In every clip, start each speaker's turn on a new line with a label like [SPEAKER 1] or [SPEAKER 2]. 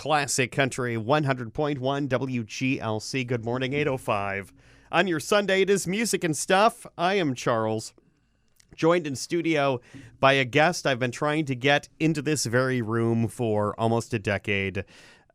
[SPEAKER 1] Classic Country 100.1 WGLC. Good morning, 8:05. On your Sunday, it is Music and Stuff. I am Charles, joined in studio by a guest I've been trying to get into this very room for almost a decade.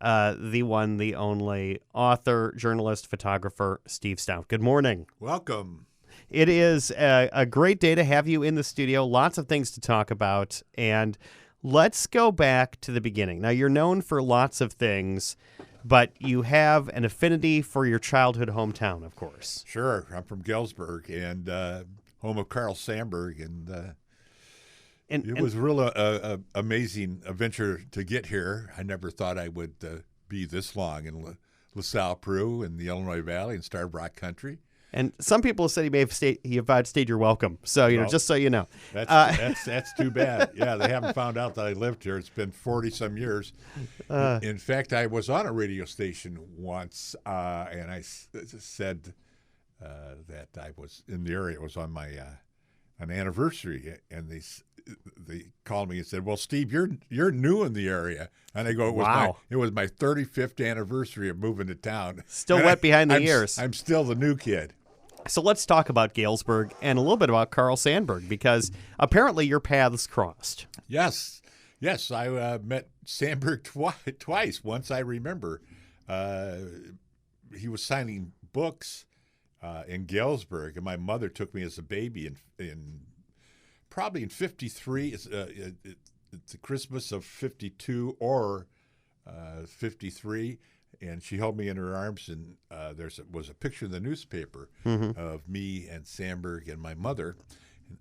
[SPEAKER 1] The one, the only author, journalist, photographer, Steve Stout. Good morning.
[SPEAKER 2] Welcome.
[SPEAKER 1] It is a great day to have you in the studio. Lots of things to talk about. And let's go back to the beginning. Now, you're known for lots of things, but you have an affinity for your childhood hometown, of course.
[SPEAKER 2] Sure. I'm from Galesburg and home of Carl Sandburg. And it was really a amazing adventure to get here. I never thought I would be this long in LaSalle, Peru, in the Illinois Valley and Starved Rock Country.
[SPEAKER 1] And some people said he outstayed your welcome. So, just so you know.
[SPEAKER 2] That's too bad. Yeah, they haven't found out that I lived here. It's been 40-some years. In fact, I was on a radio station once, and I said that I was in the area. It was on my an anniversary, and they called me and said, "Well, Steve, you're new in the area." And I go, "It was my 35th anniversary of moving to town."
[SPEAKER 1] Still wet behind the ears.
[SPEAKER 2] I'm still the new kid.
[SPEAKER 1] So let's talk about Galesburg and a little bit about Carl Sandburg, because apparently your paths crossed.
[SPEAKER 2] Yes. I met Sandburg twice. Once I remember, he was signing books in Galesburg, and my mother took me as a baby in probably in 53. It's the Christmas of 52 or 53. And she held me in her arms, and there was a picture in the newspaper of me and Sandburg and my mother,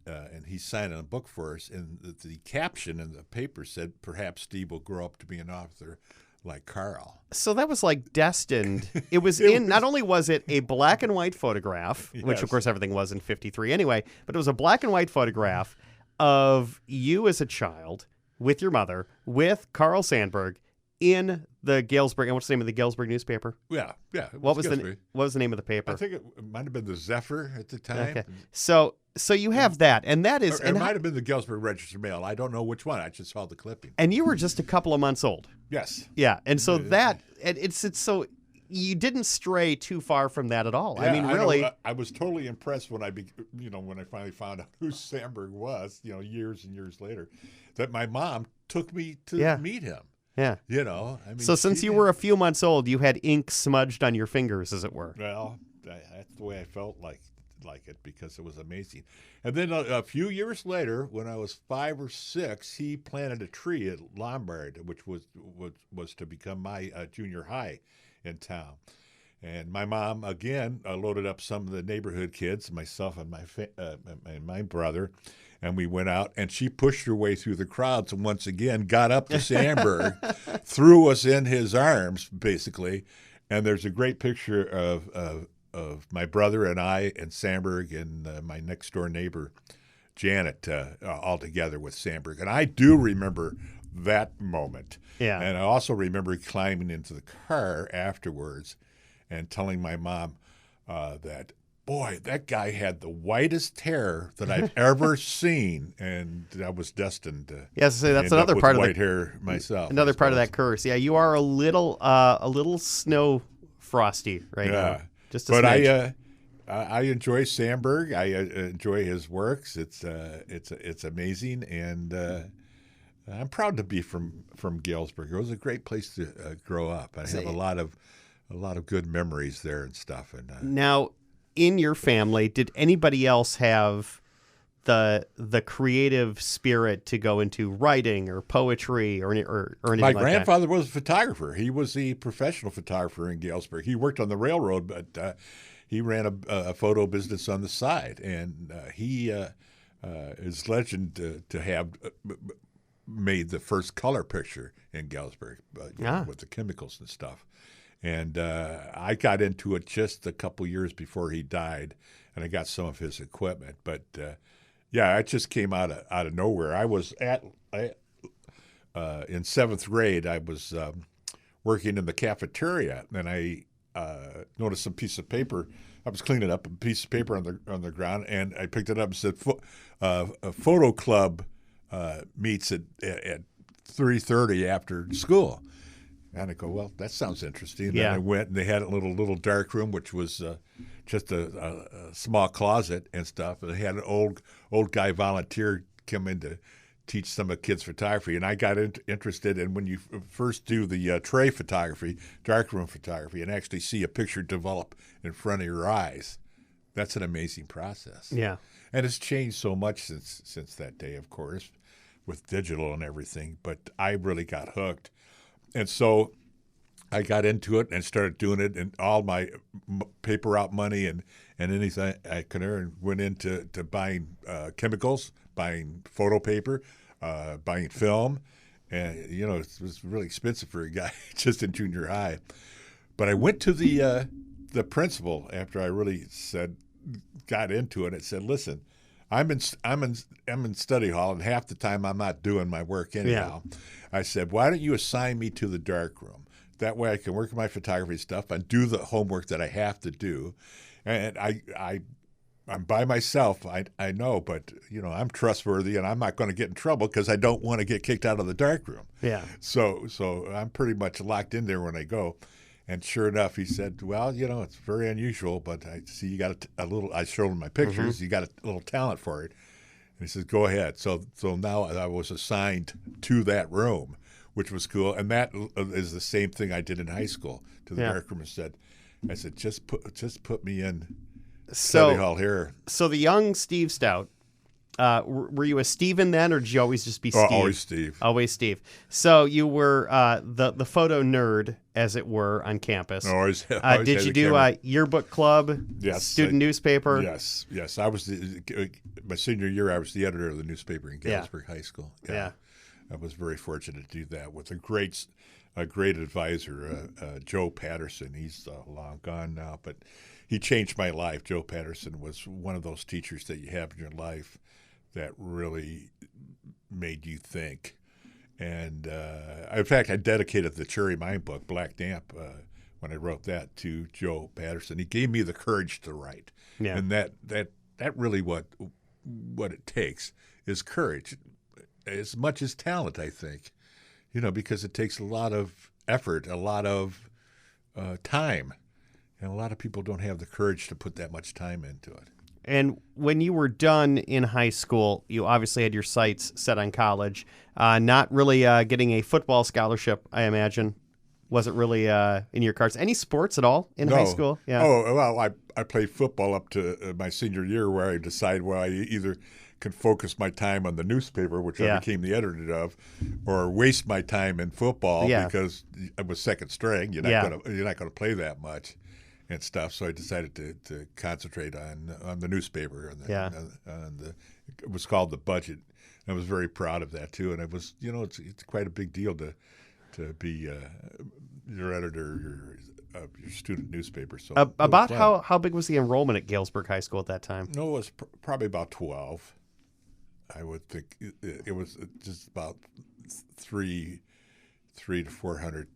[SPEAKER 2] and he signed a book for us. And the caption in the paper said, "Perhaps Steve will grow up to be an author like Carl."
[SPEAKER 1] So that was like destined. It was not only was it a black and white photograph, which of course everything was in 53 anyway, but it was a black and white photograph of you as a child with your mother, with Carl Sandburg, in the Galesburg, and what's the name of the Galesburg newspaper?
[SPEAKER 2] Yeah.
[SPEAKER 1] What was the name of the paper?
[SPEAKER 2] I think it might have been the Zephyr at the time.
[SPEAKER 1] Okay. So you have that, and that is,
[SPEAKER 2] it might have been the Galesburg Register Mail. I don't know which one. I just saw the clipping.
[SPEAKER 1] And you were just a couple of months old.
[SPEAKER 2] Yes.
[SPEAKER 1] Yeah, and so it's so you didn't stray too far from that at all.
[SPEAKER 2] Yeah,
[SPEAKER 1] I mean, really,
[SPEAKER 2] I was totally impressed when I finally found out who Sandburg was. Years and years later, that my mom took me to meet him.
[SPEAKER 1] Yeah.
[SPEAKER 2] So
[SPEAKER 1] since you were a few months old, you had ink smudged on your fingers, as it were.
[SPEAKER 2] Well, that's the way I felt like it, because it was amazing. And then a few years later, when I was 5 or 6, he planted a tree at Lombard, which was to become my junior high in town. And my mom, again, loaded up some of the neighborhood kids, myself and my brother, and we went out, and she pushed her way through the crowds and once again got up to Sandburg, threw us in his arms, basically. And there's a great picture of my brother and I and Sandburg and my next-door neighbor, Janet, all together with Sandburg. And I do remember that moment.
[SPEAKER 1] Yeah.
[SPEAKER 2] And I also remember climbing into the car afterwards and telling my mom that, boy, that guy had the whitest hair that I've ever seen, and I was destined to.
[SPEAKER 1] Yes, so that's another part of
[SPEAKER 2] white hair myself.
[SPEAKER 1] Another part of that curse. Yeah, you are a little snow frosty right now. Just a smidge.
[SPEAKER 2] I enjoy Sandburg. I enjoy his works. It's amazing, and I'm proud to be from Galesburg. It was a great place to grow up. I have a lot of good memories there and stuff. And
[SPEAKER 1] now, in your family, did anybody else have the creative spirit to go into writing or poetry or anything like that?
[SPEAKER 2] My grandfather was a photographer. He was a professional photographer in Galesburg. He worked on the railroad, but he ran a photo business on the side. And he is legend to have made the first color picture in Galesburg with the chemicals and stuff. And I got into it just a couple years before he died, and I got some of his equipment. But it just came out of nowhere. I was in seventh grade. I was working in the cafeteria, and I noticed some piece of paper. I was cleaning up a piece of paper on the ground, and I picked it up and said, "A photo club meets at 3:30 after school." And I go, well, that sounds interesting. And
[SPEAKER 1] Yeah.
[SPEAKER 2] then I went, and they had a little dark room, which was just a small closet and stuff. And they had an old guy volunteer come in to teach some of the kids photography. And I got interested in when you first do the tray photography, darkroom photography, and actually see a picture develop in front of your eyes. That's an amazing process.
[SPEAKER 1] Yeah.
[SPEAKER 2] And it's changed so much since that day, of course, with digital and everything. But I really got hooked. And so I got into it and started doing it, and all my paper route money and anything I could earn went into buying chemicals, buying photo paper, buying film. And, it was really expensive for a guy just in junior high. But I went to the principal after I really got into it and said, listen, I'm in study hall, and half the time I'm not doing my work anyhow. Yeah. I said, why don't you assign me to the dark room? That way I can work on my photography stuff and do the homework that I have to do. And I'm by myself, I know, but I'm trustworthy, and I'm not going to get in trouble because I don't want to get kicked out of the dark room.
[SPEAKER 1] Yeah.
[SPEAKER 2] So I'm pretty much locked in there when I go. And sure enough, he said, well, it's very unusual, but I see you got a little, I showed him my pictures, mm-hmm. You got a little talent for it. And he says, go ahead. So now I was assigned to that room, which was cool. And that is the same thing I did in high school to the darkroom. I said, just put me in study hall here.
[SPEAKER 1] So the young Steve Stout, were you a Steven then, or did you always just be Steve?
[SPEAKER 2] Always Steve.
[SPEAKER 1] Always Steve. So you were the photo nerd, as it were, on campus.
[SPEAKER 2] Always
[SPEAKER 1] did you do a yearbook club?
[SPEAKER 2] Yes.
[SPEAKER 1] Student newspaper?
[SPEAKER 2] Yes. I was my senior year. I was the editor of the newspaper in Galesburg High School.
[SPEAKER 1] Yeah.
[SPEAKER 2] I was very fortunate to do that with a great advisor, Joe Patterson. He's long gone now, but he changed my life. Joe Patterson was one of those teachers that you have in your life that really made you think. And in fact, I dedicated the Cherry Mine book, Black Damp, when I wrote that, to Joe Patterson. He gave me the courage to write.
[SPEAKER 1] Yeah.
[SPEAKER 2] And that really what it takes is courage, as much as talent, I think, because it takes a lot of effort, a lot of time. And a lot of people don't have the courage to put that much time into it.
[SPEAKER 1] And when you were done in high school, you obviously had your sights set on college. Not really getting a football scholarship, I imagine. Wasn't really in your cards. Any sports at all in high school?
[SPEAKER 2] Yeah. Oh, well, I played football up to my senior year, where I decided, well, I either can focus my time on the newspaper, which I became the editor of, or waste my time in football because I was second string. You're not going to play that much and stuff. So I decided to concentrate on the newspaper. It was called The Budget. I was very proud of that too. And it was, it's quite a big deal to be your editor of your student newspaper. So
[SPEAKER 1] about how big was the enrollment at Galesburg High School at that time?
[SPEAKER 2] No, it was probably about 12. I would think it was just about 300 to 400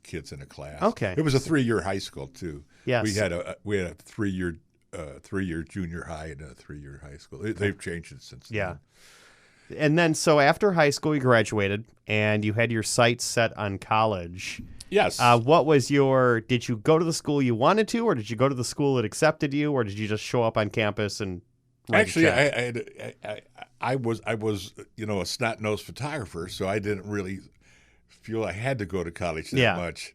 [SPEAKER 2] kids in a class.
[SPEAKER 1] Okay.
[SPEAKER 2] It was a 3-year high school too.
[SPEAKER 1] Yes.
[SPEAKER 2] We had a 3-year junior high and a 3-year high school. They've changed it since then.
[SPEAKER 1] Yeah. And then, so after high school, you graduated and you had your sights set on college.
[SPEAKER 2] Yes.
[SPEAKER 1] What was did you go to the school you wanted to, or did you go to the school that accepted you, or did you just show up on campus and
[SPEAKER 2] Actually, I was a snot-nosed photographer, so I didn't really feel I had to go to college that much.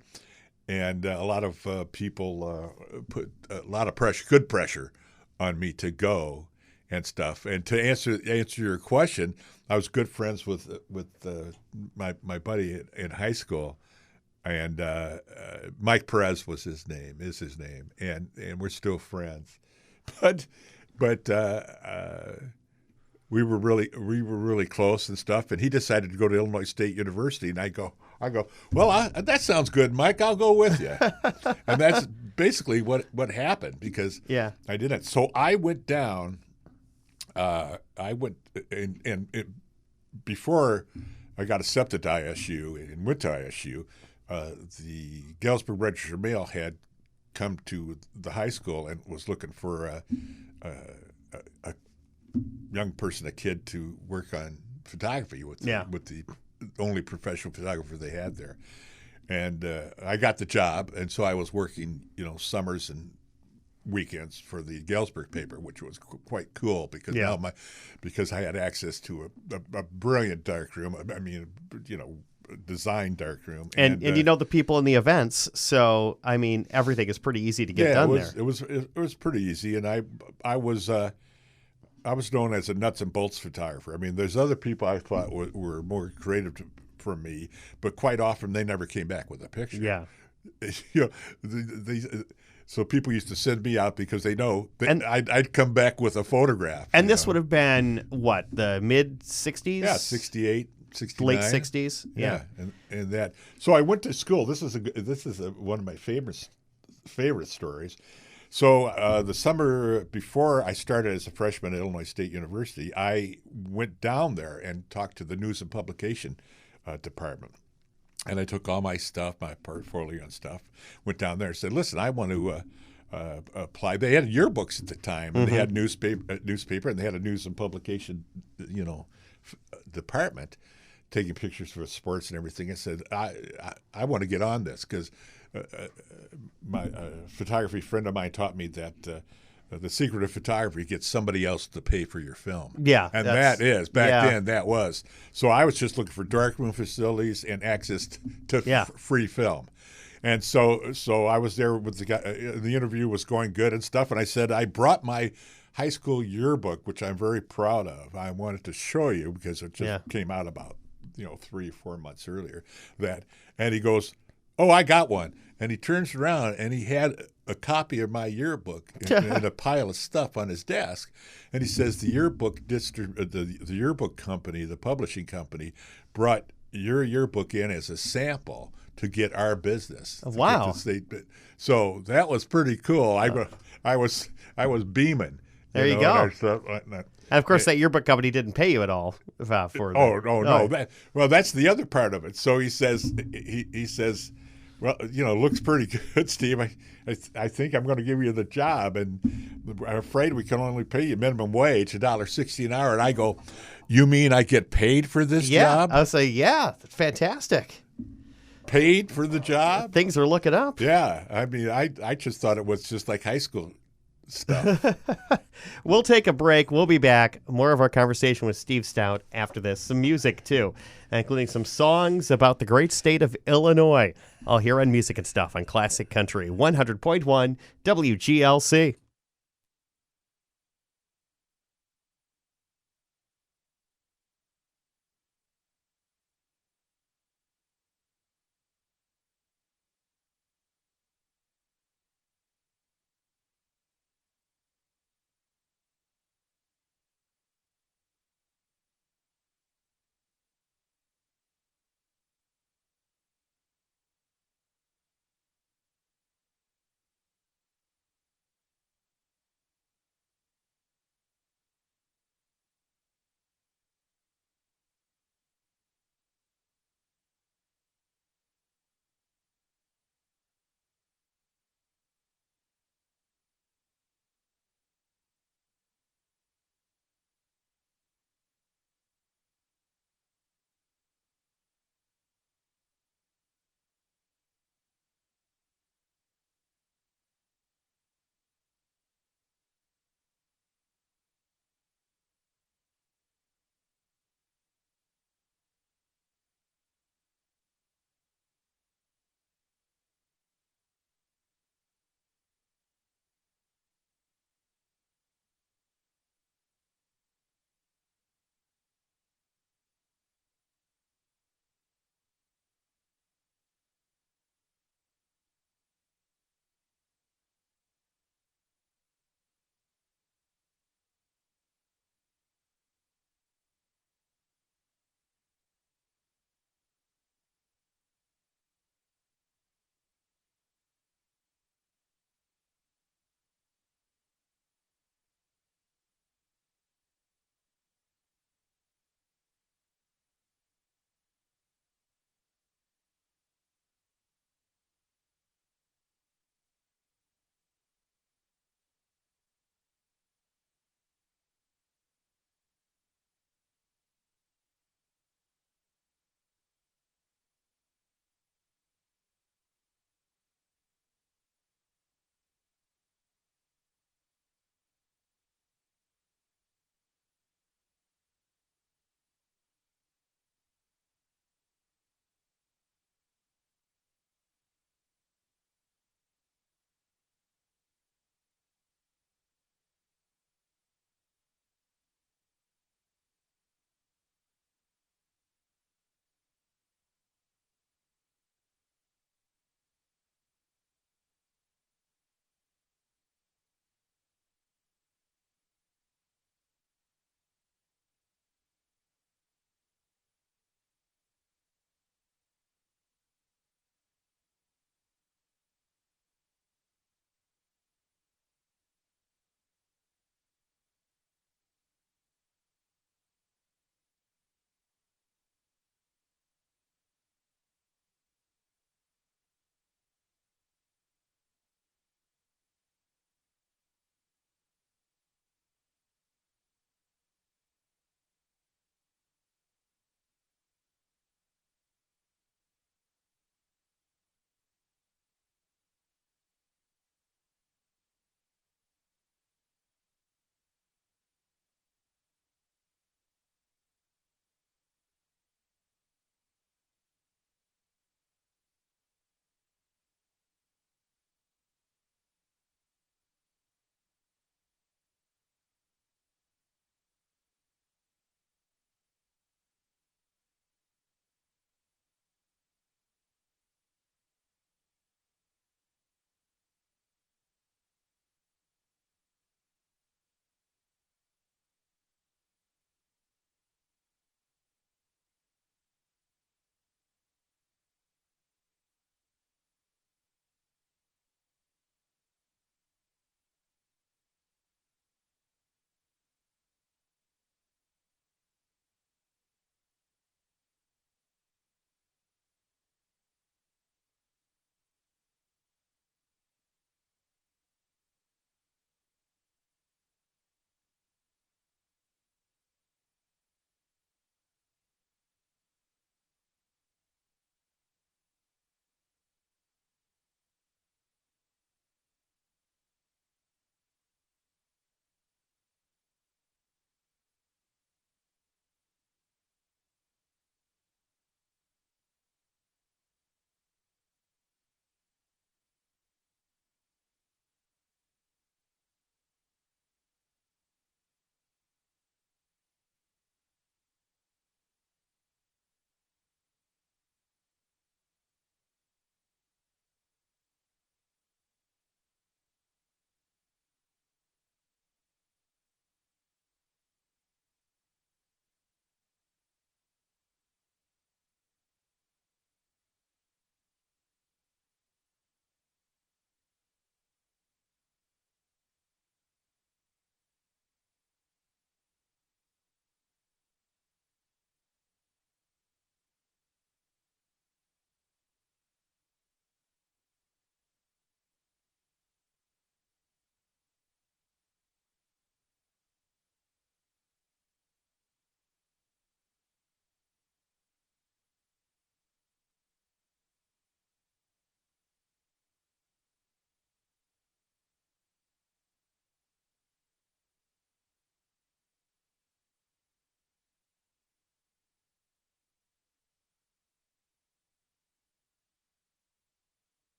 [SPEAKER 2] And a lot of people put a lot of good pressure on me to go and stuff. And to answer your question, I was good friends with my buddy in high school, and Mike Perez is his name, and we're still friends. But we were really close and stuff. And he decided to go to Illinois State University, and I go, well, that sounds good, Mike. I'll go with you. And that's basically what happened, because I didn't. So I went down. Before I got accepted to ISU and went to ISU, the Galesburg Register Mail had come to the high school and was looking for a young person, a kid, to work on photography with the only professional photographer they had there. and I got the job, and so I was working, summers and weekends for the Galesburg paper, which was quite cool because
[SPEAKER 1] Yeah.
[SPEAKER 2] because I had access to a brilliant darkroom. I mean, design darkroom,
[SPEAKER 1] And you know the people in the events, so I mean everything is pretty easy to get done there.
[SPEAKER 2] It was pretty easy, and I was known as a nuts and bolts photographer. I mean, there's other people I thought were more creative from me, but quite often they never came back with a picture.
[SPEAKER 1] Yeah.
[SPEAKER 2] So people used to send me out because they know that I'd come back with a photograph.
[SPEAKER 1] And this would have been what, the mid 60s?
[SPEAKER 2] Yeah, 68, 69.
[SPEAKER 1] Late 60s.
[SPEAKER 2] Yeah, and that. So I went to school. This is one of my favorite stories. So the summer before I started as a freshman at Illinois State University, I went down there and talked to the news and publication department. And I took all my stuff, my portfolio and stuff, went down there and said, listen, I want to apply. They had yearbooks at the time, and they had newspaper, and they had a news and publication, department taking pictures for sports and everything. I said, I want to get on this because my photography friend of mine taught me that the secret of photography gets somebody else to pay for your film.
[SPEAKER 1] Yeah.
[SPEAKER 2] And that is, back then, that was. So I was just looking for darkroom facilities and access to free film. And so I was there with the guy. The interview was going good and stuff. And I said, I brought my high school yearbook, which I'm very proud of. I wanted to show you because it just came out about 3 or 4 months earlier. And he goes, oh, I got one. And he turns around and he had a copy of my yearbook and a pile of stuff on his desk. And he says the yearbook the yearbook company, the publishing company, brought your yearbook in as a sample to get our business.
[SPEAKER 1] Wow.
[SPEAKER 2] So that was pretty cool. I was beaming.
[SPEAKER 1] There you go. And of course, that yearbook company didn't pay you at all for that.
[SPEAKER 2] No. That's the other part of it. So he says, well, looks pretty good, Steve. I think I'm going to give you the job, and I'm afraid we can only pay you minimum wage, $1.60 an hour. And I go, you mean I get paid for this job?
[SPEAKER 1] I'll say, yeah, fantastic.
[SPEAKER 2] Paid for the job?
[SPEAKER 1] Things are looking up.
[SPEAKER 2] Yeah. I mean, I just thought it was just like high school stuff.
[SPEAKER 1] We'll take a break. We'll be back. More of our conversation with Steve Stout after this. Some music, too, including some songs about the great state of Illinois. All here on Music and Stuff on Classic Country 100.1 WGLC.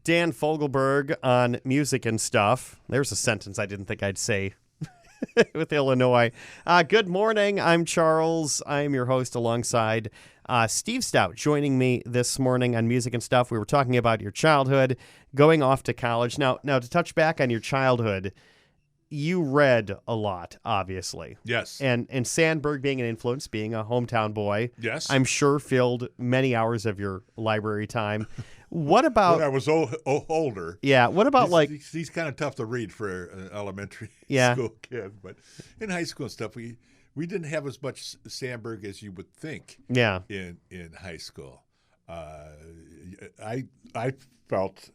[SPEAKER 1] Dan Fogelberg on music and stuff. There's a sentence I didn't think I'd say with Illinois. Good morning. I'm Charles. I'm your host alongside Steve Stout, joining me this morning on music and stuff. We were talking about your childhood, going off to college. Now to touch back on your childhood, you read a lot, obviously.
[SPEAKER 2] Yes.
[SPEAKER 1] And Sandburg being an influence, being a hometown boy,
[SPEAKER 2] Yes.
[SPEAKER 1] I'm sure filled many hours of your library time. What about...
[SPEAKER 2] When I was older.
[SPEAKER 1] Yeah, what about
[SPEAKER 2] He's kind of tough to read for an elementary
[SPEAKER 1] Yeah.
[SPEAKER 2] school kid. But in high school and stuff, we didn't have as much Sandburg as you would think
[SPEAKER 1] Yeah.
[SPEAKER 2] in high school. I felt...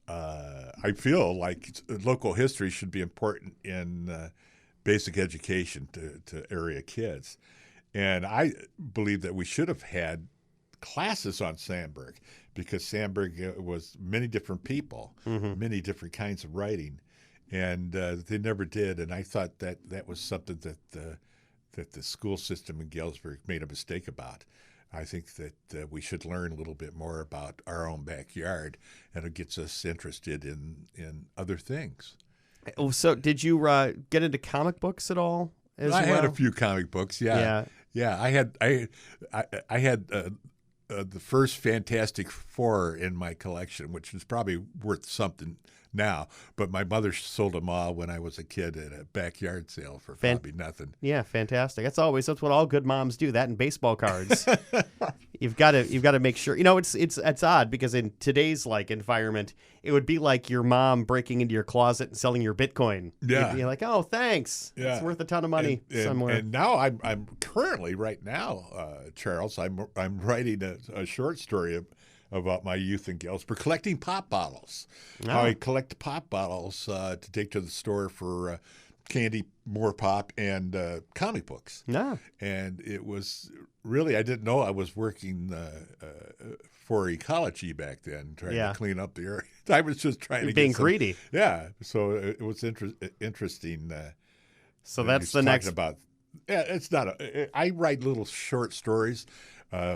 [SPEAKER 2] I feel like local history should be important in basic education to area kids. And I believe that we should have had classes on Sandburg because Sandburg was many different people, many different kinds of writing. And they never did. And I thought that was something that the school system in Galesburg made a mistake about. I think that we should learn a little bit more about our own backyard, and it gets us interested in other things.
[SPEAKER 1] So did you get into comic books at all as
[SPEAKER 2] I
[SPEAKER 1] well?
[SPEAKER 2] had a few comic books, yeah. I had the first Fantastic Four in my collection, which is probably worth something now. But my mother sold them all when I was a kid at a backyard sale for probably nothing.
[SPEAKER 1] Yeah, fantastic. That's what all good moms do. That and baseball cards. You've got to make sure. It's odd because in today's environment, it would be like your mom breaking into your closet and selling your Bitcoin.
[SPEAKER 2] Yeah,
[SPEAKER 1] you're like, oh, thanks.
[SPEAKER 2] Yeah.
[SPEAKER 1] It's worth a ton of money somewhere.
[SPEAKER 2] And now I'm currently right now, Charles. I'm writing a short story about my youth in Galesburg, collecting pop bottles.
[SPEAKER 1] Oh.
[SPEAKER 2] How I collect pop bottles to take to the store for candy, more pop, and comic books.
[SPEAKER 1] No.
[SPEAKER 2] And it was really, I didn't know I was working for ecology back then, trying to clean up the area. I was just trying to
[SPEAKER 1] being greedy.
[SPEAKER 2] Yeah. So it was interesting.
[SPEAKER 1] So that's the next.
[SPEAKER 2] It's not I write little short stories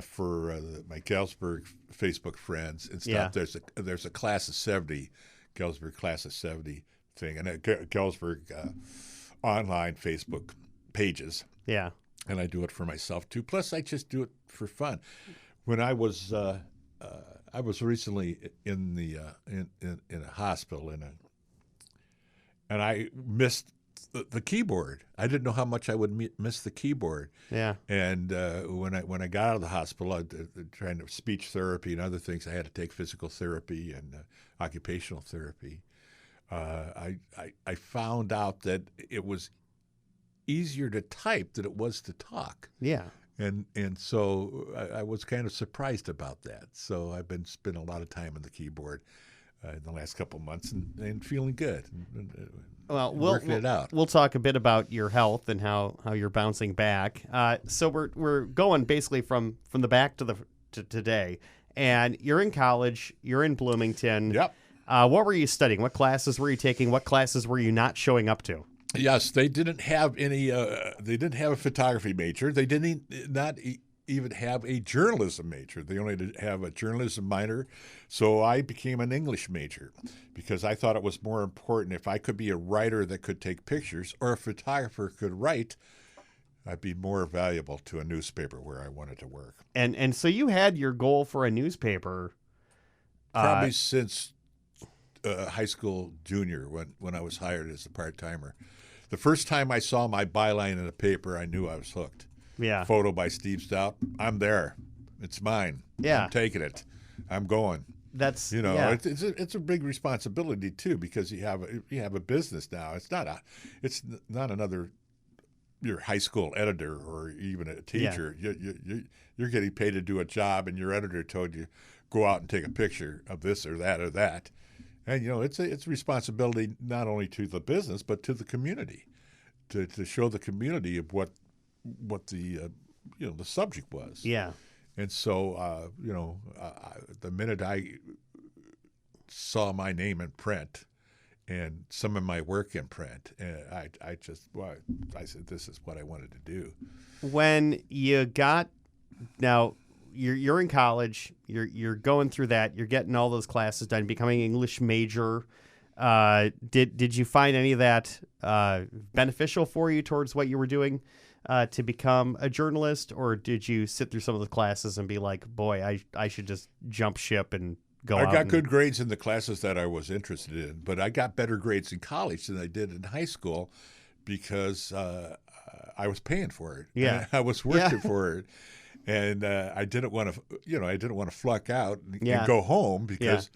[SPEAKER 2] for my Galesburg Facebook friends and stuff.
[SPEAKER 1] Yeah.
[SPEAKER 2] There's a class of 70, Galesburg class of 70 thing, and a Galesburg online Facebook pages. Yeah. And I do it for myself too. Plus, I just do it for fun. When I was recently in a hospital and I missed the keyboard. I didn't know how much I would miss the keyboard. Yeah. And when I got out of the hospital, trying to speech therapy and other things, I had to take physical therapy and occupational therapy. I found out that it was easier to type than it was to talk. Yeah. And so I was kind of surprised about that. So I've been spending a lot of time on the keyboard in the last couple of months and feeling good.
[SPEAKER 1] Well,
[SPEAKER 2] working it out.
[SPEAKER 1] We'll talk a bit about your health and how you're bouncing back. So we're going basically from the back to today, and you're in college. You're in Bloomington.
[SPEAKER 2] Yep.
[SPEAKER 1] What were you studying? What classes were you taking? What classes were you not showing up to?
[SPEAKER 2] Yes, they didn't have any. They didn't have a photography major. They didn't even have a journalism major. They only did have a journalism minor. So I became an English major because I thought it was more important if I could be a writer that could take pictures or a photographer could write, I'd be more valuable to a newspaper where I wanted to work.
[SPEAKER 1] And so you had your goal for a newspaper
[SPEAKER 2] probably since high school junior when I was hired as a part-timer. The first time I saw my byline in a paper, I knew I was hooked. Yeah. Photo by Steve Stout. I'm there. It's mine. Yeah. I'm taking it. I'm going.
[SPEAKER 1] That's
[SPEAKER 2] it's a big responsibility too because you have a business now. It's not another your high school editor or even a teacher. Yeah. You're getting paid to do a job, and your editor told you go out and take a picture of this or that or that. And it's a responsibility not only to the business but to the community, to show the community of what the the subject was. Yeah. And so the minute I saw my name in print and some of my work in print, I said this is what I wanted to do.
[SPEAKER 1] When you got now you're in college. You're going through that. You're getting all those classes done. Becoming an English major. Did you find any of that beneficial for you towards what you were doing to become a journalist, or did you sit through some of the classes and be like, boy, I should just jump ship and go out?
[SPEAKER 2] I got good grades in the classes that I was interested in, but I got better grades in college than I did in high school because I was paying for it.
[SPEAKER 1] Yeah,
[SPEAKER 2] I was working for it, and I didn't want to flunk out and go home because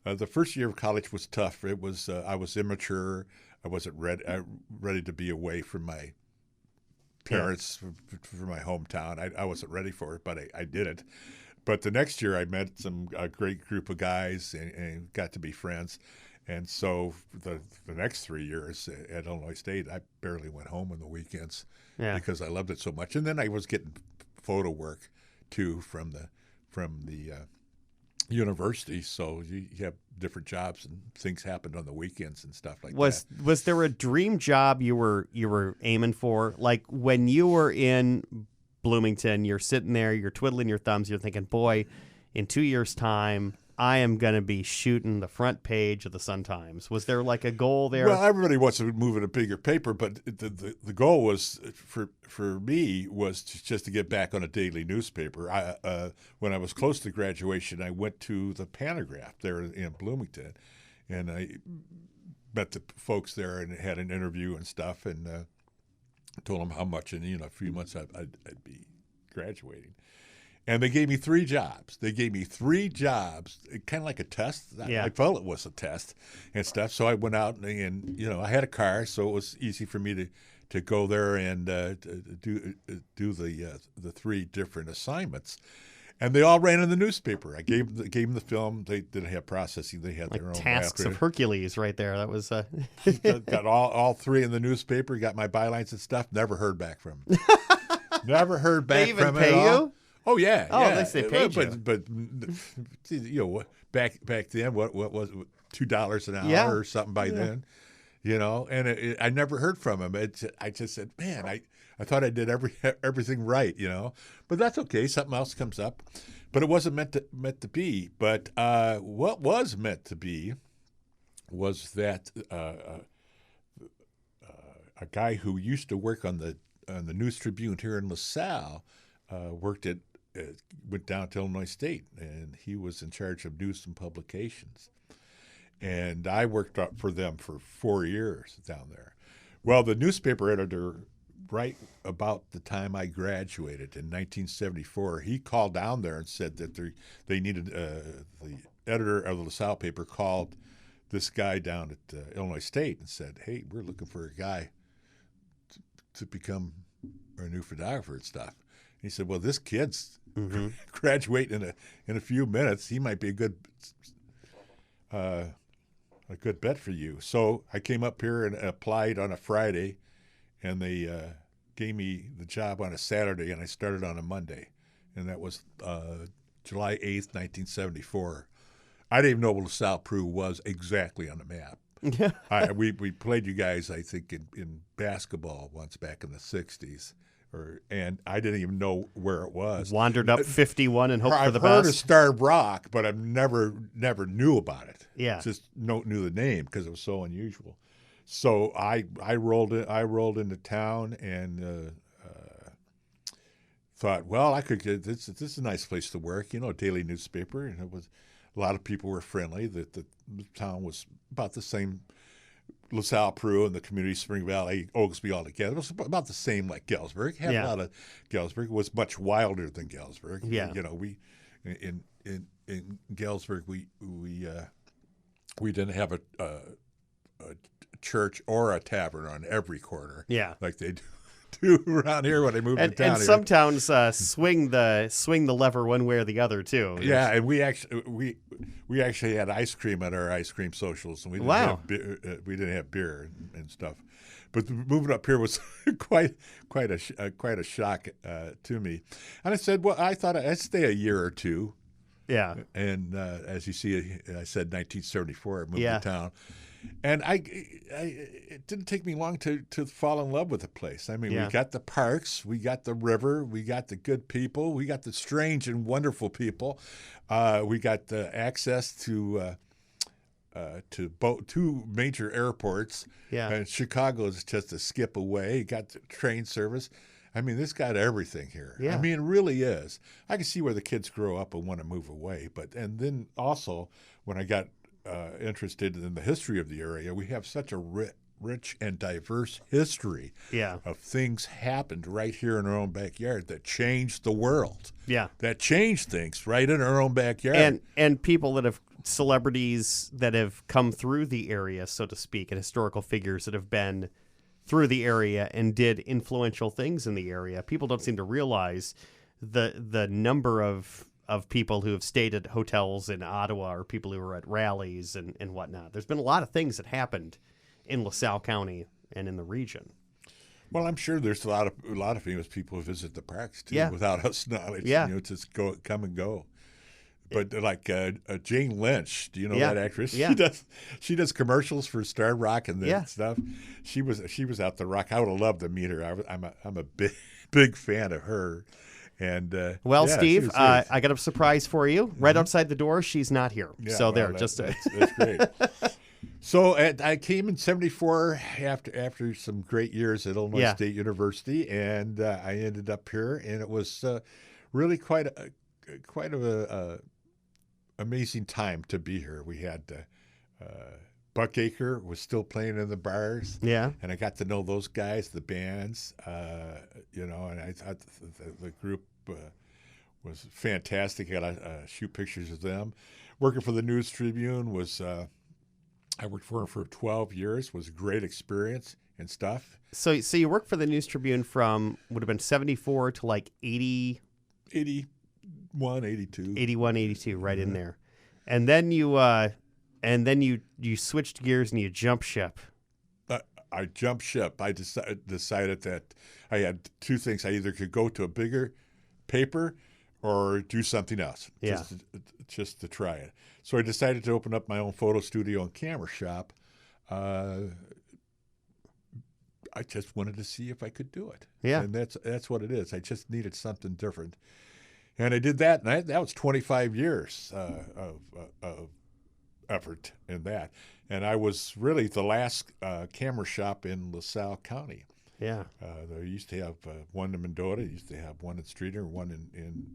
[SPEAKER 2] the first year of college was tough. It was I was immature. I wasn't ready to be away from my parents, from my hometown. I wasn't ready for it, but I did it. But the next year, I met a great group of guys and got to be friends. And so the next 3 years at Illinois State, I barely went home on the weekends because I loved it so much. And then I was getting photo work too from the university. So you have different jobs and things happened on the weekends and stuff like that.
[SPEAKER 1] Was there a dream job you were aiming for? Like when you were in Bloomington, you're sitting there, you're twiddling your thumbs, you're thinking, boy, in 2 years' time, I am going to be shooting the front page of the Sun-Times. Was there like a goal there?
[SPEAKER 2] Well, everybody wants to move in a bigger paper, but the goal was for me was just to get back on a daily newspaper. When I was close to graduation, I went to the Pantograph there in Bloomington, and I met the folks there and had an interview and stuff, and told them how much in a few months I'd be graduating. And they gave me 3 jobs. Kind of like a test. I felt it was a test and stuff. So I went out and I had a car, so it was easy for me to go there and do the 3 different assignments. And they all ran in the newspaper. I gave them the film. They didn't have processing. They had
[SPEAKER 1] like
[SPEAKER 2] their own
[SPEAKER 1] tasks of Hercules right there. That was
[SPEAKER 2] got all 3 in the newspaper. Got my bylines and stuff. Never heard back from them. Never heard back
[SPEAKER 1] they even
[SPEAKER 2] from
[SPEAKER 1] pay
[SPEAKER 2] it at all.
[SPEAKER 1] you?
[SPEAKER 2] Oh yeah.
[SPEAKER 1] Oh,
[SPEAKER 2] yeah.
[SPEAKER 1] at least they paid you.
[SPEAKER 2] But back then, what was it, $2 an hour or something by then? And I never heard from him. I just said, man, I thought I did everything right, but that's okay. Something else comes up, but it wasn't meant to be. But what was meant to be was that a guy who used to work on the News Tribune here in LaSalle went down to Illinois State, and he was in charge of news and publications. And I worked for them for 4 years down there. Well, the newspaper editor, right about the time I graduated in 1974, he called down there and said that they needed the editor of the LaSalle paper called this guy down at Illinois State and said, hey, we're looking for a guy to become our new photographer and stuff. And he said, well, this kid's graduating in a few minutes. He might be a good bet for you. So I came up here and applied on a Friday, and they gave me the job on a Saturday, and I started on a Monday. And that was July 8th, 1974. I didn't even know what LaSalle Peru was exactly on the map. Yeah. We played you guys, I think, in basketball once back in the 60s. And I didn't even know where it was.
[SPEAKER 1] Wandered up 51 and hoped for the best.
[SPEAKER 2] I've heard of Starved Rock, but I never knew about it.
[SPEAKER 1] Yeah,
[SPEAKER 2] just knew the name because it was so unusual. So I rolled into town and thought, well, I could get this. This is a nice place to work, daily newspaper, and it was a lot of people were friendly. The town was about the same. LaSalle, Peru, and the community, Spring Valley, Oglesby, all together. It was about the same like Galesburg. Had a lot of Galesburg. It was much wilder than Galesburg.
[SPEAKER 1] Yeah.
[SPEAKER 2] We in Galesburg we didn't have a church or a tavern on every corner.
[SPEAKER 1] Yeah.
[SPEAKER 2] Like they do around here when they moved to town.
[SPEAKER 1] And some towns swing the lever one way or the other too.
[SPEAKER 2] Yeah, and we actually had ice cream at our ice cream socials, and we didn't have beer and stuff. But moving up here was quite a shock to me. And I said, well, I thought I'd stay a year or two,
[SPEAKER 1] Yeah.
[SPEAKER 2] And as you see, I said 1974, I moved
[SPEAKER 1] Yeah.
[SPEAKER 2] to town. And it didn't take me long to fall in love with the place. I mean, we
[SPEAKER 1] Yeah.
[SPEAKER 2] got the parks, we got the river, we got the good people, we got the strange and wonderful people. We got the access to two major airports,
[SPEAKER 1] Yeah.
[SPEAKER 2] and Chicago is just a skip away. You got the train service. I mean, this got everything here. I
[SPEAKER 1] Yeah.
[SPEAKER 2] mean, it really is. I can see where the kids grow up and want to move away, and then also when I got interested in the history of the area, we have such a rich and diverse history
[SPEAKER 1] Yeah.
[SPEAKER 2] of things happened right here in our own backyard that changed the world.
[SPEAKER 1] Yeah.
[SPEAKER 2] That changed things right in our own backyard.
[SPEAKER 1] And people that have celebrities that have come through the area, so to speak, and historical figures that have been through the area and did influential things in the area. People don't seem to realize the number of people who have stayed at hotels in Ottawa or people who were at rallies and whatnot. There's been a lot of things that happened in LaSalle County and in the region.
[SPEAKER 2] Well, I'm sure there's a lot of famous people who visit the parks too,
[SPEAKER 1] Yeah.
[SPEAKER 2] without us knowledge.
[SPEAKER 1] Yeah.
[SPEAKER 2] Just come and go. But like Jane Lynch, do you know
[SPEAKER 1] Yeah.
[SPEAKER 2] that actress?
[SPEAKER 1] Yeah.
[SPEAKER 2] She does commercials for Star Rock and
[SPEAKER 1] Yeah.
[SPEAKER 2] stuff. She was out the Rock. I would have loved to meet her. I'm a big fan of her. And
[SPEAKER 1] Well,
[SPEAKER 2] yeah,
[SPEAKER 1] Steve,
[SPEAKER 2] she was
[SPEAKER 1] I got a surprise for you. Right outside the door, she's not here.
[SPEAKER 2] yeah,
[SPEAKER 1] So
[SPEAKER 2] well,
[SPEAKER 1] there,
[SPEAKER 2] that's great. So I came in '74 after some great years at Illinois
[SPEAKER 1] Yeah.
[SPEAKER 2] State University, and I ended up here, and it was really quite a amazing time to be here. We had Buckacre was still playing in the bars,
[SPEAKER 1] Yeah.
[SPEAKER 2] and I got to know those guys, the bands, and I thought the group was fantastic. I got to shoot pictures of them. Working for the News Tribune was. I worked for him for 12 years. Was a great experience and stuff.
[SPEAKER 1] So you worked for the News Tribune from would have been 74 to like 80,
[SPEAKER 2] 81, 82.
[SPEAKER 1] 81, 82, right in there. And then you switched gears and you jumped ship.
[SPEAKER 2] I jumped ship. I decided that I had two things. I either could go to a bigger paper or do something else,
[SPEAKER 1] Yeah.
[SPEAKER 2] just to try it. So I decided to open up my own photo studio and camera shop. I just wanted to see if I could do it.
[SPEAKER 1] Yeah.
[SPEAKER 2] And that's what it is. I just needed something different. And I did that, and that was 25 years of effort in that. And I was really the last camera shop in LaSalle County.
[SPEAKER 1] Yeah.
[SPEAKER 2] They used to have one in Mendota, used to have one in Streeter, one in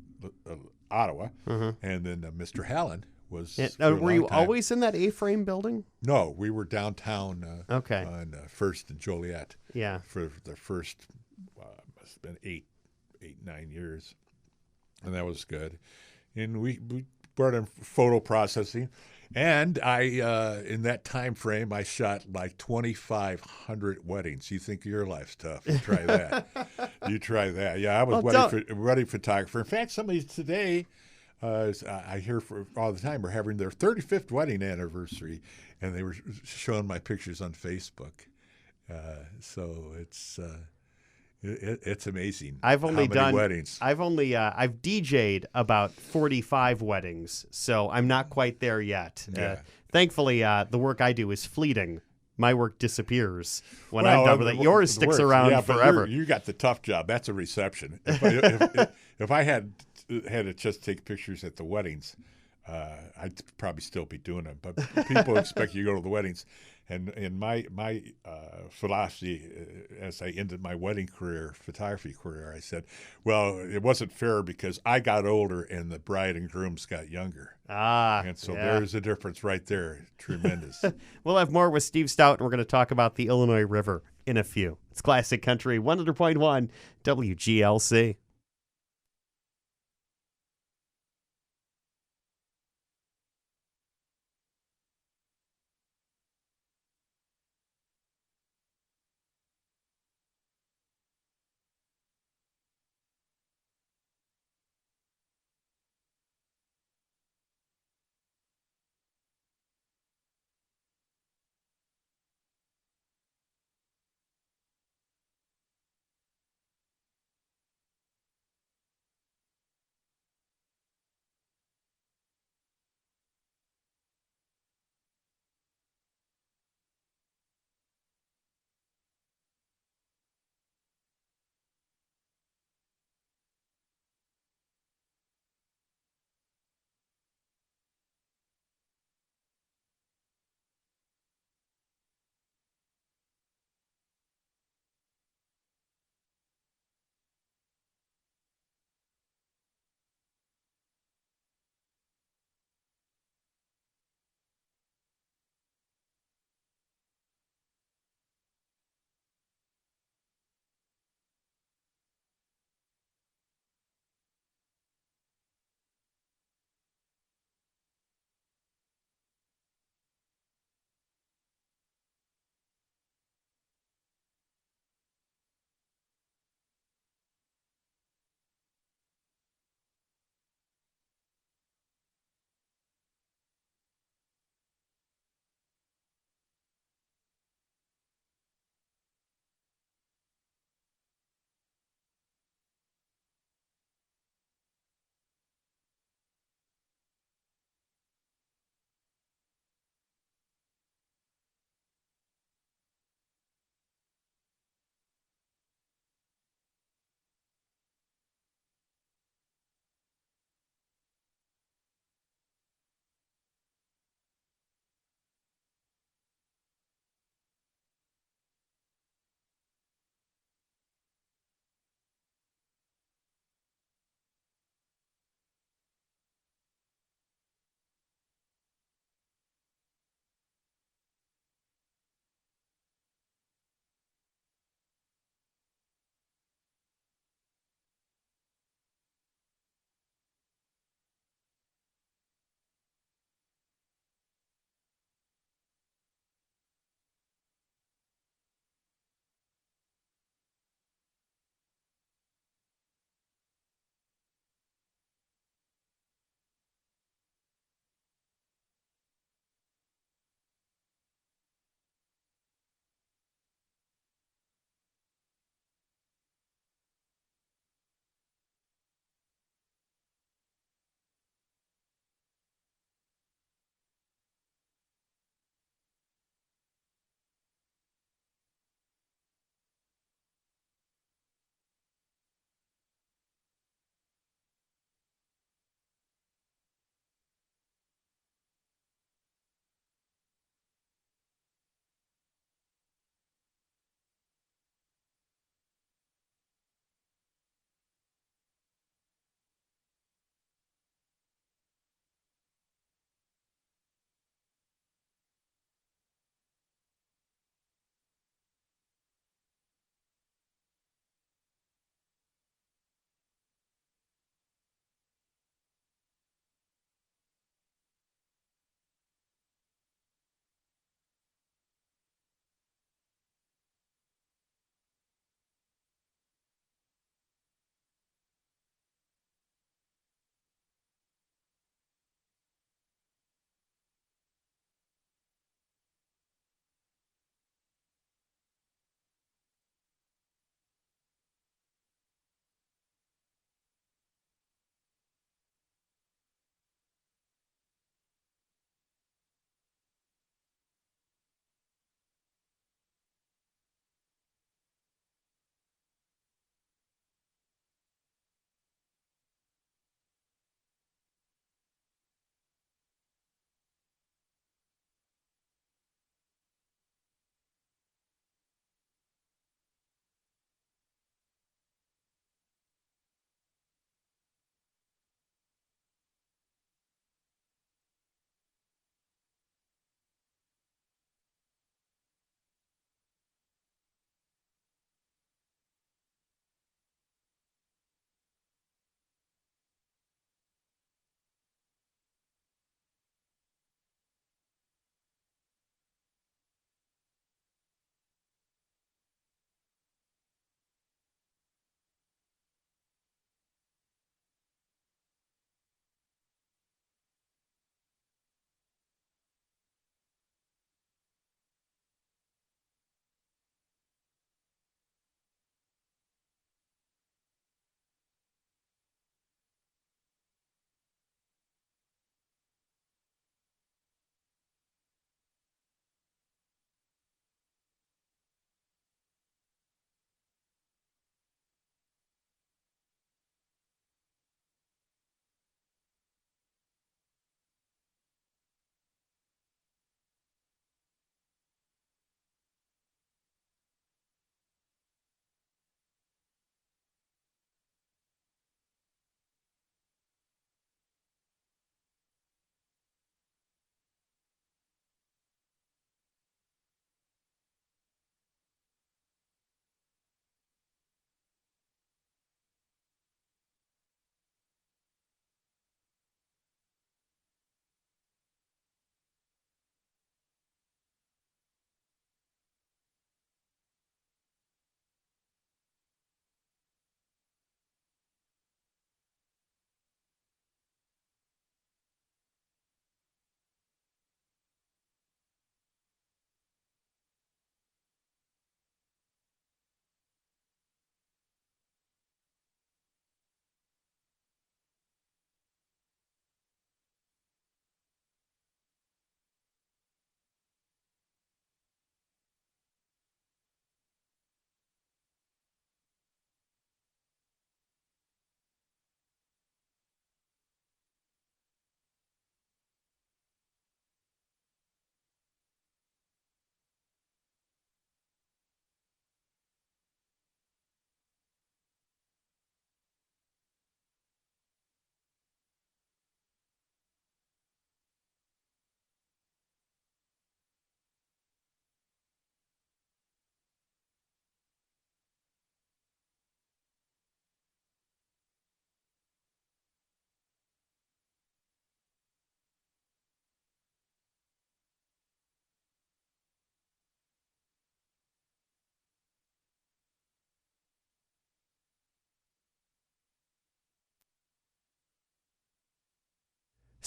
[SPEAKER 2] Ottawa, and then Mr. Hallen was.
[SPEAKER 1] And,
[SPEAKER 2] for a
[SPEAKER 1] were you
[SPEAKER 2] long time.
[SPEAKER 1] always in that A-frame building?
[SPEAKER 2] No, we were downtown
[SPEAKER 1] Okay.
[SPEAKER 2] on First and Joliet
[SPEAKER 1] Yeah.
[SPEAKER 2] for the first, must have been 9 years, and that was good. And we brought in photo processing. And I, in that time frame, I shot like 2,500 weddings. You think your life's tough? You try that. You try that. Yeah, I was wedding photographer. In fact, somebody today, I hear all the time, are having their 35th wedding anniversary, and they were showing my pictures on Facebook. So it's amazing.
[SPEAKER 1] I've only
[SPEAKER 2] how many
[SPEAKER 1] done
[SPEAKER 2] weddings.
[SPEAKER 1] I've DJ'd about 45 weddings, so I'm not quite there yet.
[SPEAKER 2] Yeah.
[SPEAKER 1] Thankfully, the work I do is fleeting. My work disappears when I'm done with it. Yours sticks around
[SPEAKER 2] but
[SPEAKER 1] forever.
[SPEAKER 2] You got the tough job. That's a reception. If I had to just take pictures at the weddings, I'd probably still be doing them. But people expect you to go to the weddings. And in my philosophy, as I ended my wedding career, photography career, I said, well, it wasn't fair because I got older and the bride and grooms got younger. And so there's a difference right there. Tremendous.
[SPEAKER 1] We'll have more with Steve Stout, and we're going to talk about the Illinois River in a few. It's Classic Country 100.1 WGLC.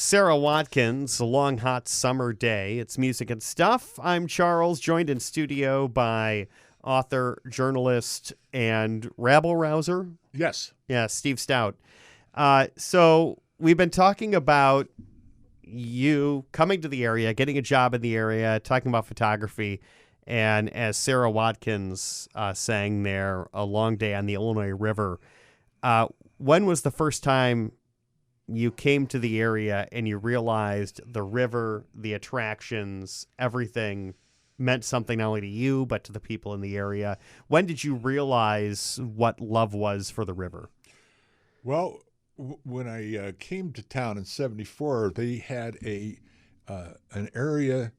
[SPEAKER 1] Sarah Watkins, a long, hot summer day. It's Music and Stuff. I'm Charles, joined in studio by author, journalist, and rabble-rouser.
[SPEAKER 2] Yes.
[SPEAKER 1] Yeah, Steve Stout. So we've been talking about you coming to the area, getting a job in the area, talking about photography, and as Sarah Watkins sang there, A Long Day on the Illinois River. When was the first time you came to the area and you realized the river, the attractions, everything meant something not only to you, but to the people in the area? When did you realize what love was for the river?
[SPEAKER 2] Well, when I came to town in '74, they had an area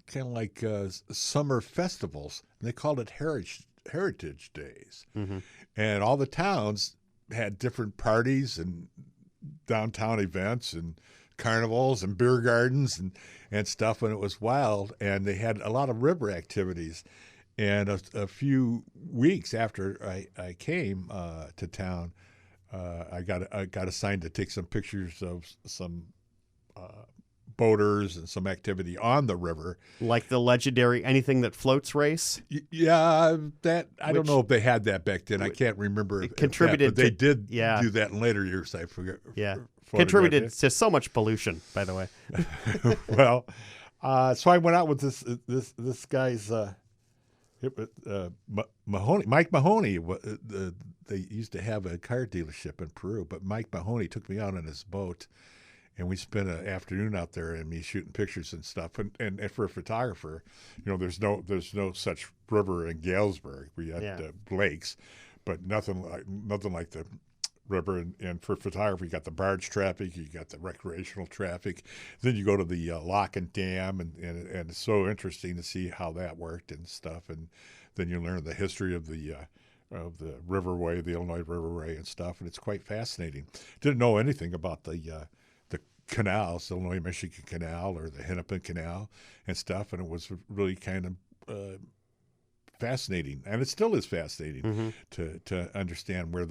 [SPEAKER 2] kind of like summer festivals, and they called it Heritage Days.
[SPEAKER 1] Mm-hmm.
[SPEAKER 2] And all the towns had different parties and downtown events and carnivals and beer gardens and stuff, and it was wild. And they had a lot of river activities. And a few weeks after I came to town, I got assigned to take some pictures of some boaters and some activity on the river,
[SPEAKER 1] like the legendary Anything That Floats race.
[SPEAKER 2] Yeah, that I don't know if they had that back then. I can't remember.
[SPEAKER 1] It contributed,
[SPEAKER 2] but they did
[SPEAKER 1] yeah,
[SPEAKER 2] do that in later years. I forget.
[SPEAKER 1] Yeah, contributed to so much pollution, by the way.
[SPEAKER 2] Well, so I went out with this guy's Mahoney, Mike Mahoney. They used to have a car dealership in Peru, but Mike Mahoney took me out on his boat. And we spent an afternoon out there and me shooting pictures and stuff. And for a photographer, there's no such river in Galesburg. We had lakes, but nothing like the river. And for photography, you got the barge traffic, you got the recreational traffic. Then you go to the lock and dam, and it's so interesting to see how that worked and stuff. And then you learn the history of the riverway, the Illinois Riverway and stuff. And it's quite fascinating. Didn't know anything about the canals, the Illinois-Michigan Canal or the Hennepin Canal and stuff, and it was really kind of fascinating, and it still is fascinating to understand where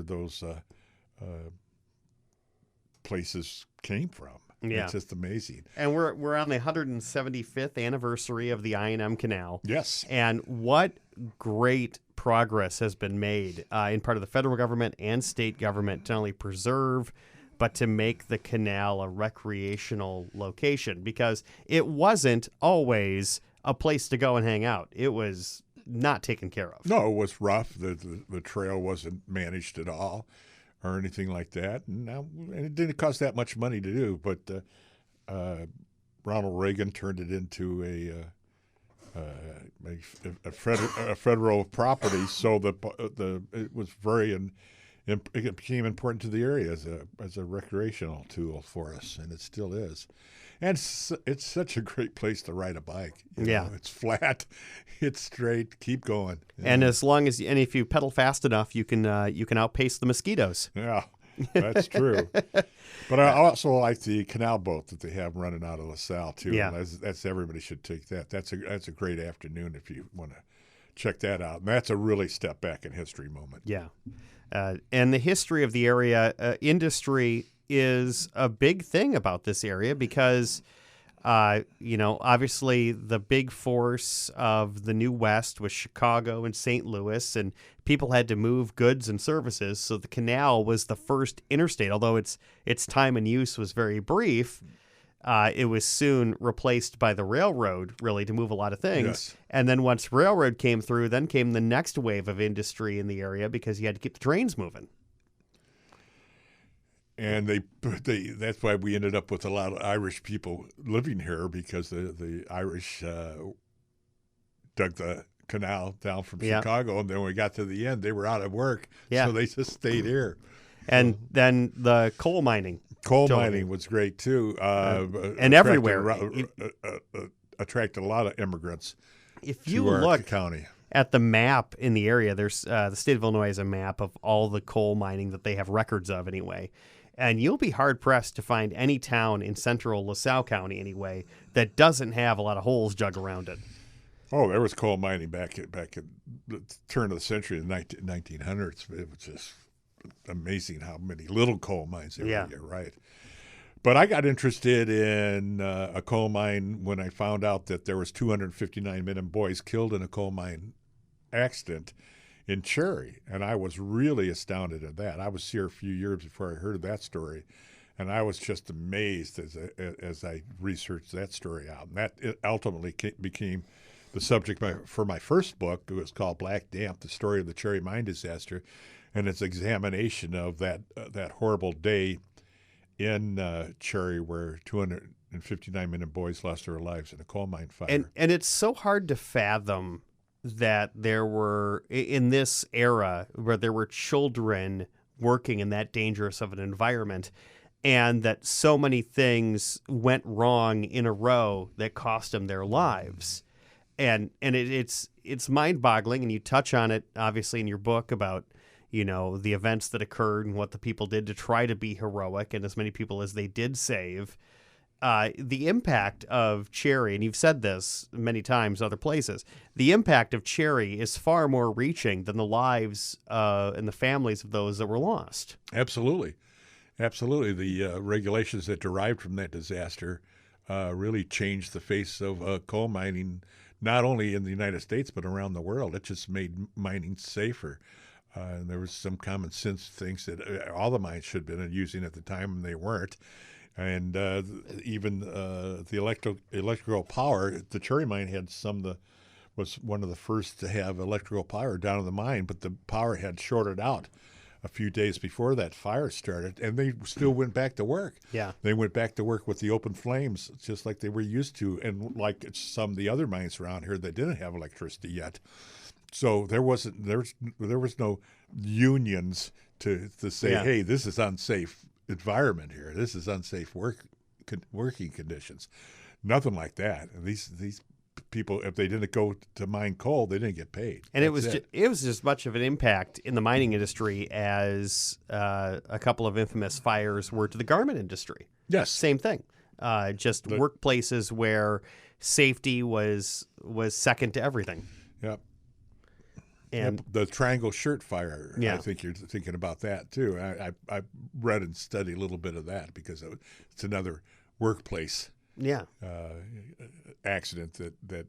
[SPEAKER 2] those places came from.
[SPEAKER 1] Yeah.
[SPEAKER 2] It's just amazing.
[SPEAKER 1] And we're on the 175th anniversary of the I&M Canal.
[SPEAKER 2] Yes.
[SPEAKER 1] And what great progress has been made in part of the federal government and state government to not only preserve but to make the canal a recreational location, because it wasn't always a place to go and hang out. It was not taken care of.
[SPEAKER 2] No, it was rough. The trail wasn't managed at all or anything like that. And it didn't cost that much money to do, but Ronald Reagan turned it into a federal property, so it was very it became important to the area as a recreational tool for us, and it still is. And it's such a great place to ride a bike.
[SPEAKER 1] Yeah,
[SPEAKER 2] it's flat, it's straight. Keep going.
[SPEAKER 1] And as long as if you pedal fast enough, you can outpace the mosquitoes.
[SPEAKER 2] Yeah, that's true. But I also like the canal boat that they have running out of LaSalle too.
[SPEAKER 1] Yeah,
[SPEAKER 2] that's everybody should take that. That's a great afternoon if you want to check that out. And that's a really step back in history moment.
[SPEAKER 1] Yeah. And the history of the area, industry is a big thing about this area because, obviously the big force of the New West was Chicago and St. Louis, and people had to move goods and services. So the canal was the first interstate, although its time and use was very brief. It was soon replaced by the railroad, really, to move a lot of things.
[SPEAKER 2] Yes.
[SPEAKER 1] And then once railroad came through, then came the next wave of industry in the area because you had to keep the trains moving.
[SPEAKER 2] And that's why we ended up with a lot of Irish people living here, because the Irish dug the canal down from Chicago, and then when we got to the end, they were out of work, so they just stayed here.
[SPEAKER 1] And then the coal mining.
[SPEAKER 2] Coal mining was great too,
[SPEAKER 1] and everywhere
[SPEAKER 2] attracted a lot of immigrants.
[SPEAKER 1] If you look
[SPEAKER 2] county
[SPEAKER 1] at the map in the area, there's the state of Illinois has a map of all the coal mining that they have records of anyway, and you'll be hard pressed to find any town in central LaSalle County anyway that doesn't have a lot of holes dug around it.
[SPEAKER 2] Oh, there was coal mining back at the turn of the century, the 1900s. It was just amazing how many little coal mines there
[SPEAKER 1] Yeah.
[SPEAKER 2] were here, right? But I got interested in a coal mine when I found out that there was 259 men and boys killed in a coal mine accident in Cherry, and I was really astounded at that. I was here a few years before I heard that story, and I was just amazed as I researched that story out. And that it ultimately became the subject for my first book. It was called Black Damp: The Story of the Cherry Mine Disaster, and its examination of that horrible day in Cherry where 259 men and boys lost their lives in a coal mine fire.
[SPEAKER 1] And it's so hard to fathom that there were, in this era, where there were children working in that dangerous of an environment, and that so many things went wrong in a row that cost them their lives. And it's mind-boggling, and you touch on it, obviously, in your book about, you know, the events that occurred and what the people did to try to be heroic, and as many people as they did save. The impact of Cherry, and you've said this many times other places, the impact of Cherry is far more reaching than the lives and the families of those that were lost.
[SPEAKER 2] Absolutely. Absolutely. The regulations that derived from that disaster really changed the face of coal mining, not only in the United States, but around the world. It just made mining safer. And there was some common sense things that all the mines should have been using at the time, and they weren't. And even the electrical power, the Cherry mine had was one of the first to have electrical power down in the mine, but the power had shorted out a few days before that fire started, and they still went back to work.
[SPEAKER 1] Yeah.
[SPEAKER 2] They went back to work with the open flames, just like they were used to, and like some of the other mines around here that didn't have electricity yet. So there was no unions to say, hey, this is unsafe environment here. This is unsafe working conditions. Nothing like that. And these people, if they didn't go to mine coal, they didn't get paid.
[SPEAKER 1] And it was as much of an impact in the mining industry as a couple of infamous fires were to the garment industry.
[SPEAKER 2] Yes,
[SPEAKER 1] same thing. Just workplaces where safety was second to everything.
[SPEAKER 2] Yep.
[SPEAKER 1] And
[SPEAKER 2] the Triangle Shirt Fire,
[SPEAKER 1] yeah.
[SPEAKER 2] I think you're thinking about that too. I read and studied a little bit of that because it's another workplace accident that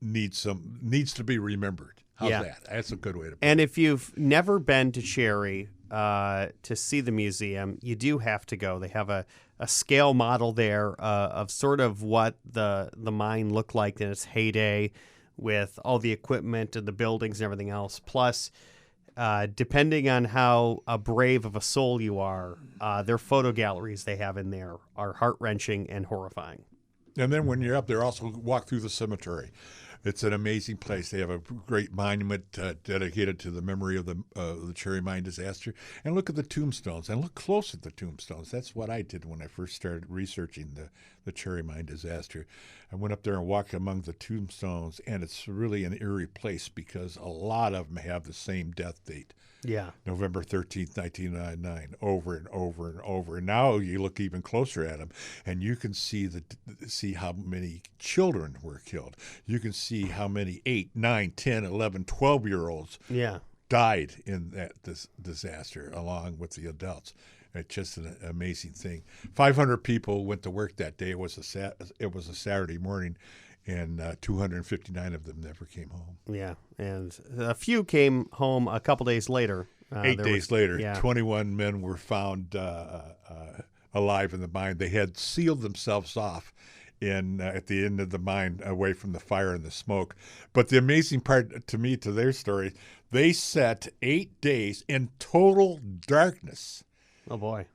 [SPEAKER 2] needs to be remembered. How's that? That's a good way to put it.
[SPEAKER 1] And if you've never been to Cherry to see the museum, you do have to go. They have a scale model there of sort of what the mine looked like in its heyday, with all the equipment and the buildings and everything else. Plus, depending on how brave of a soul you are, their photo galleries they have in there are heart-wrenching and horrifying.
[SPEAKER 2] And then when you're up there, also walk through the cemetery. It's an amazing place. They have a great monument dedicated to the memory of the Cherry Mine disaster. And look at the tombstones, and look close at the tombstones. That's what I did when I first started researching the Cherry Mine disaster. I went up there and walked among the tombstones, and it's really an eerie place because a lot of them have the same death date.
[SPEAKER 1] Yeah.
[SPEAKER 2] November 13th, 1999, over and over and over. And now you look even closer at them, and you can see how many children were killed. You can see how many 8, 9, 10, 11, 12-year-olds died in this disaster along with the adults. It's just an amazing thing. 500 people went to work that day. It was a Saturday morning, and 259 of them never came home.
[SPEAKER 1] Yeah, and a few came home a couple days later.
[SPEAKER 2] 8 days later, 21 men were found alive in the mine. They had sealed themselves off at the end of the mine, away from the fire and the smoke. But the amazing part to their story, they sat 8 days in total darkness.
[SPEAKER 1] Oh boy.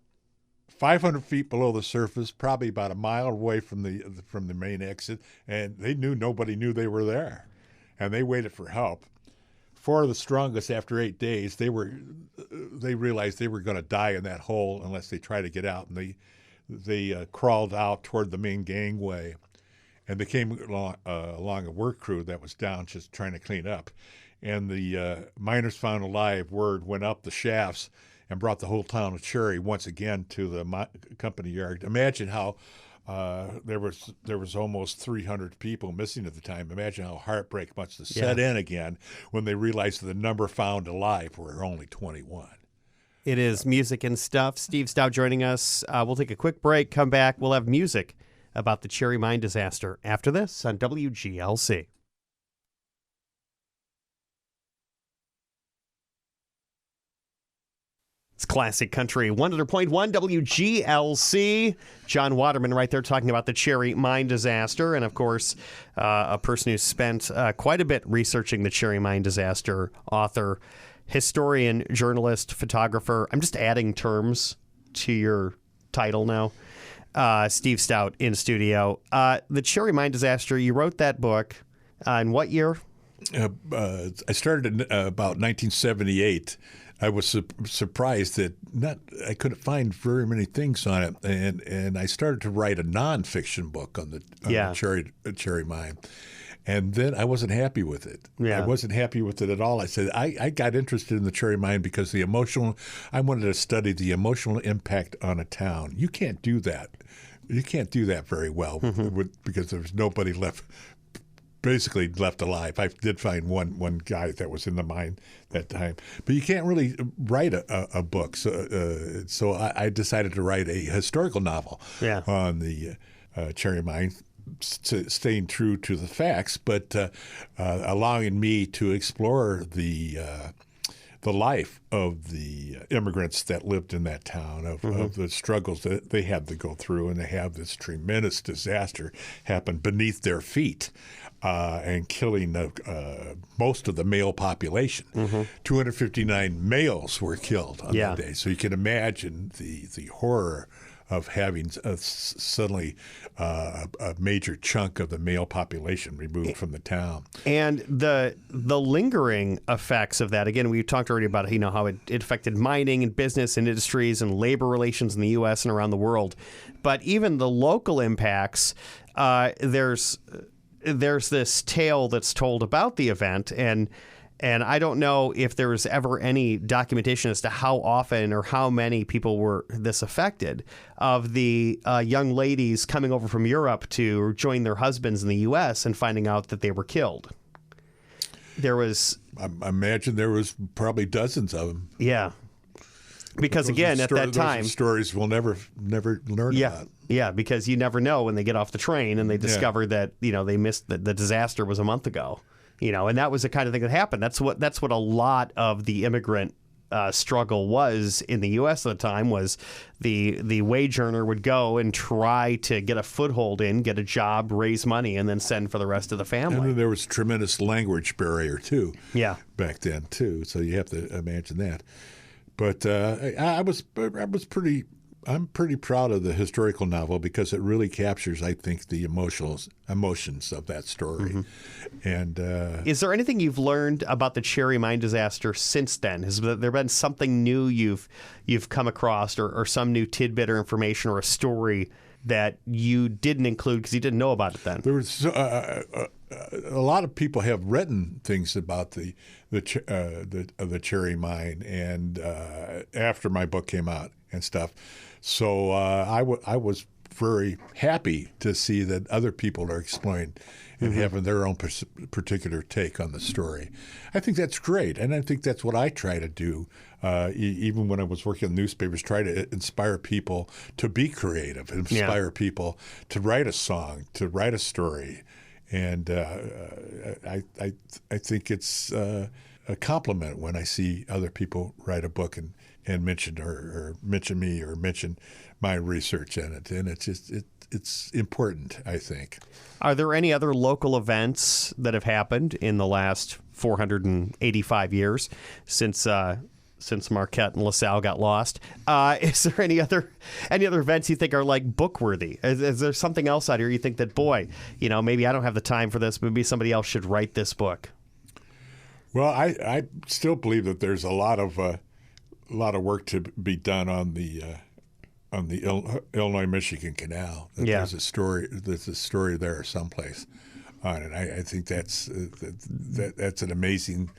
[SPEAKER 2] 500 feet below the surface, probably about a mile away from the main exit, and nobody knew they were there, and they waited for help. 4 of the strongest, after 8 days, they realized they were going to die in that hole unless they tried to get out, and they crawled out toward the main gangway, and they came along a work crew that was down just trying to clean up, and the miners found alive word went up the shafts and brought the whole town of Cherry once again to the company yard. Imagine how there was almost 300 people missing at the time. Imagine how heartbreak must have set in again when they realized that the number found alive were only 21.
[SPEAKER 1] It is Music and Stuff. Steve Stout joining us. We'll take a quick break, come back. We'll have music about the Cherry Mine disaster after this on WGLC. It's classic country, 100.1 WGLC. John Waterman right there talking about the Cherry Mine disaster. And, of course, a person who spent quite a bit researching the Cherry Mine disaster, author, historian, journalist, photographer. I'm just adding terms to your title now. Steve Stout in studio. The Cherry Mine disaster, you wrote that book in what year?
[SPEAKER 2] I started in about 1978. I was surprised that I couldn't find very many things on it, and I started to write a nonfiction book on the Cherry Mine, and then I wasn't happy with it.
[SPEAKER 1] Yeah.
[SPEAKER 2] I wasn't happy with it at all. I said I got interested in the Cherry Mine because I wanted to study the emotional impact on a town. You can't do that. You can't do that very well because there's nobody left. Basically left alive. I did find one guy that was in the mine that time, but you can't really write a book. So I decided to write a historical novel on the Cherry Mine, staying true to the facts, but allowing me to explore the life of the immigrants that lived in that town, of the struggles that they had to go through, and they have this tremendous disaster happen beneath their feet. And killing most of the male population. 259 males were killed on that day. So you can imagine the horror of having suddenly a major chunk of the male population removed from the town.
[SPEAKER 1] And the lingering effects of that, again, we talked already about how it affected mining and business and industries and labor relations in the U.S. and around the world. But even the local impacts, there's this tale that's told about the event, and I don't know if there was ever any documentation as to how often or how many people were this affected, of the young ladies coming over from Europe to join their husbands in the U.S. and finding out that they were killed. There was...
[SPEAKER 2] I imagine there was probably dozens of them.
[SPEAKER 1] Yeah. Because, again, at that time...
[SPEAKER 2] Those stories we'll never learn about.
[SPEAKER 1] Yeah, because you never know when they get off the train and they discover that, they missed the disaster was a month ago. And that was the kind of thing that happened. That's what a lot of the immigrant struggle was in the U.S. at the time, was the wage earner would go and try to get a foothold get a job, raise money, and then send for the rest of the family.
[SPEAKER 2] And then there was tremendous language barrier, too, back then, too. So you have to imagine that. But I'm pretty proud of the historical novel because it really captures, I think, the emotions of that story. And
[SPEAKER 1] is there anything you've learned about the Cherry Mine disaster since then? Has there been something new you've come across, or some new tidbit or information or a story that you didn't include because you didn't know about it then?
[SPEAKER 2] There was a lot of people have written things about the Cherry Mine, and after my book came out and stuff. So I was very happy to see that other people are exploring and having their own particular take on the story. I think that's great, and I think that's what I try to do. Even when I was working in newspapers, try to inspire people to be creative, inspire people to write a song, to write a story. And I think it's a compliment when I see other people write a book and mention or mention me or mention my research in it, and it's important, I think.
[SPEAKER 1] Are there any other local events that have happened in the last 485 years since Marquette and LaSalle got lost? Is there any other events you think are like book worthy? Is there something else out here you think that, boy, maybe I don't have the time for this, maybe somebody else should write this book?
[SPEAKER 2] Well, I still believe that there's a lot of work to be done on the Illinois-Michigan Canal. There's a story there someplace on it. I think that's an amazing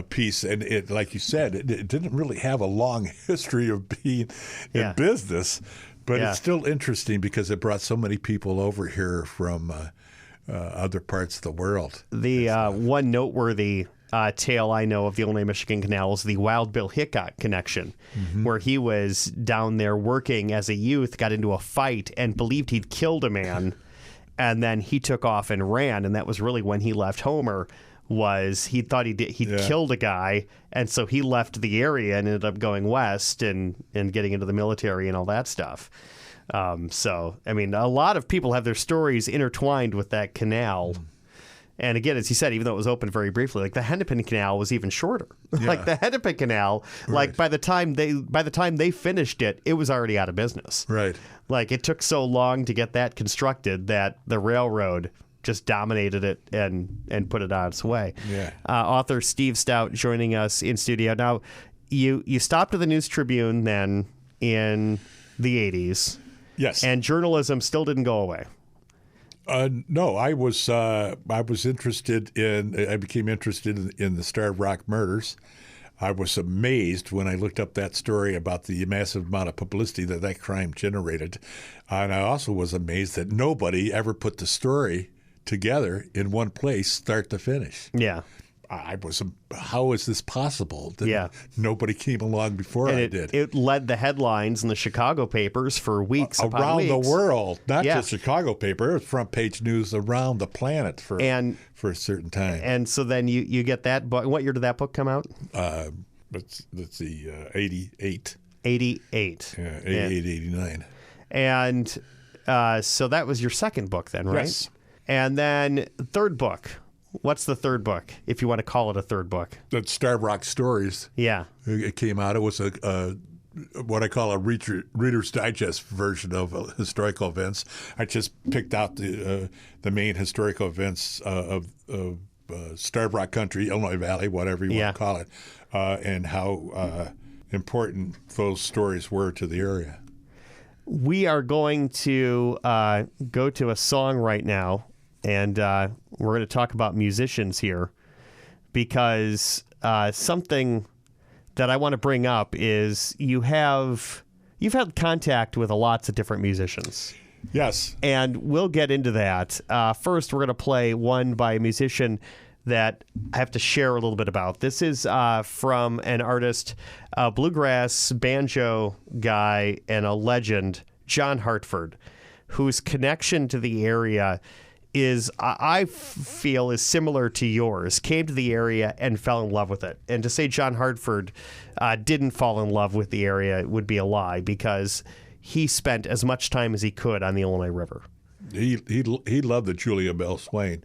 [SPEAKER 2] piece, and it, like you said, it didn't really have a long history of being in business, but it's still interesting because it brought so many people over here from other parts of the world.
[SPEAKER 1] The one noteworthy tale I know of the Illinois Michigan Canal is the Wild Bill Hickok connection, where he was down there working as a youth, got into a fight, and believed he'd killed a man, and then he took off and ran, and that was really when he left Homer. Was he thought he'd killed a guy, and so he left the area and ended up going west and getting into the military and all that stuff. So, I mean, a lot of people have their stories intertwined with that canal. And again, as you said, even though it was open very briefly, like the Hennepin Canal was even shorter.
[SPEAKER 2] Yeah.
[SPEAKER 1] Like the Hennepin Canal, like by the time they finished it, it was already out of business.
[SPEAKER 2] Right.
[SPEAKER 1] Like it took so long to get that constructed that the railroad just dominated it and put it on its way.
[SPEAKER 2] Yeah.
[SPEAKER 1] Author Steve Stout joining us in studio. Now, you stopped at the News Tribune then in the 80s.
[SPEAKER 2] Yes.
[SPEAKER 1] And journalism still didn't go away.
[SPEAKER 2] No, I was interested in. I became interested in the Starved Rock murders. I was amazed when I looked up that story about the massive amount of publicity that crime generated, and I also was amazed that nobody ever put the story together in one place, start to finish.
[SPEAKER 1] Yeah.
[SPEAKER 2] How is this possible? That nobody came along before I did.
[SPEAKER 1] It led the headlines in the Chicago papers for weeks upon
[SPEAKER 2] around
[SPEAKER 1] weeks.
[SPEAKER 2] the world, not just Chicago paper. It was front page news around the planet for a certain time.
[SPEAKER 1] And so then you get that book. What year did that book come out?
[SPEAKER 2] Let's see, 88.
[SPEAKER 1] 88.
[SPEAKER 2] Yeah, 88, 89.
[SPEAKER 1] And so that was your second book then, right?
[SPEAKER 2] Yes.
[SPEAKER 1] And then third book. What's the third book, if you want to call it a third book?
[SPEAKER 2] That's Starved Rock Stories.
[SPEAKER 1] Yeah.
[SPEAKER 2] It came out. It was what I call a Reader's Digest version of historical events. I just picked out the main historical events of Starved Rock Country, Illinois Valley, whatever you want to call it, and how important those stories were to the area.
[SPEAKER 1] We are going to go to a song right now. And we're going to talk about musicians here because something that I want to bring up is you've had contact with lots of different musicians.
[SPEAKER 2] Yes.
[SPEAKER 1] And we'll get into that. First, we're going to play one by a musician that I have to share a little bit about. This is from an artist, a bluegrass banjo guy and a legend, John Hartford, whose connection to the area is, I feel, is similar to yours. Came to the area and fell in love with it. And to say John Hartford didn't fall in love with the area would be a lie, because he spent as much time as he could on the Illinois River.
[SPEAKER 2] He loved the Julia Bell Swain.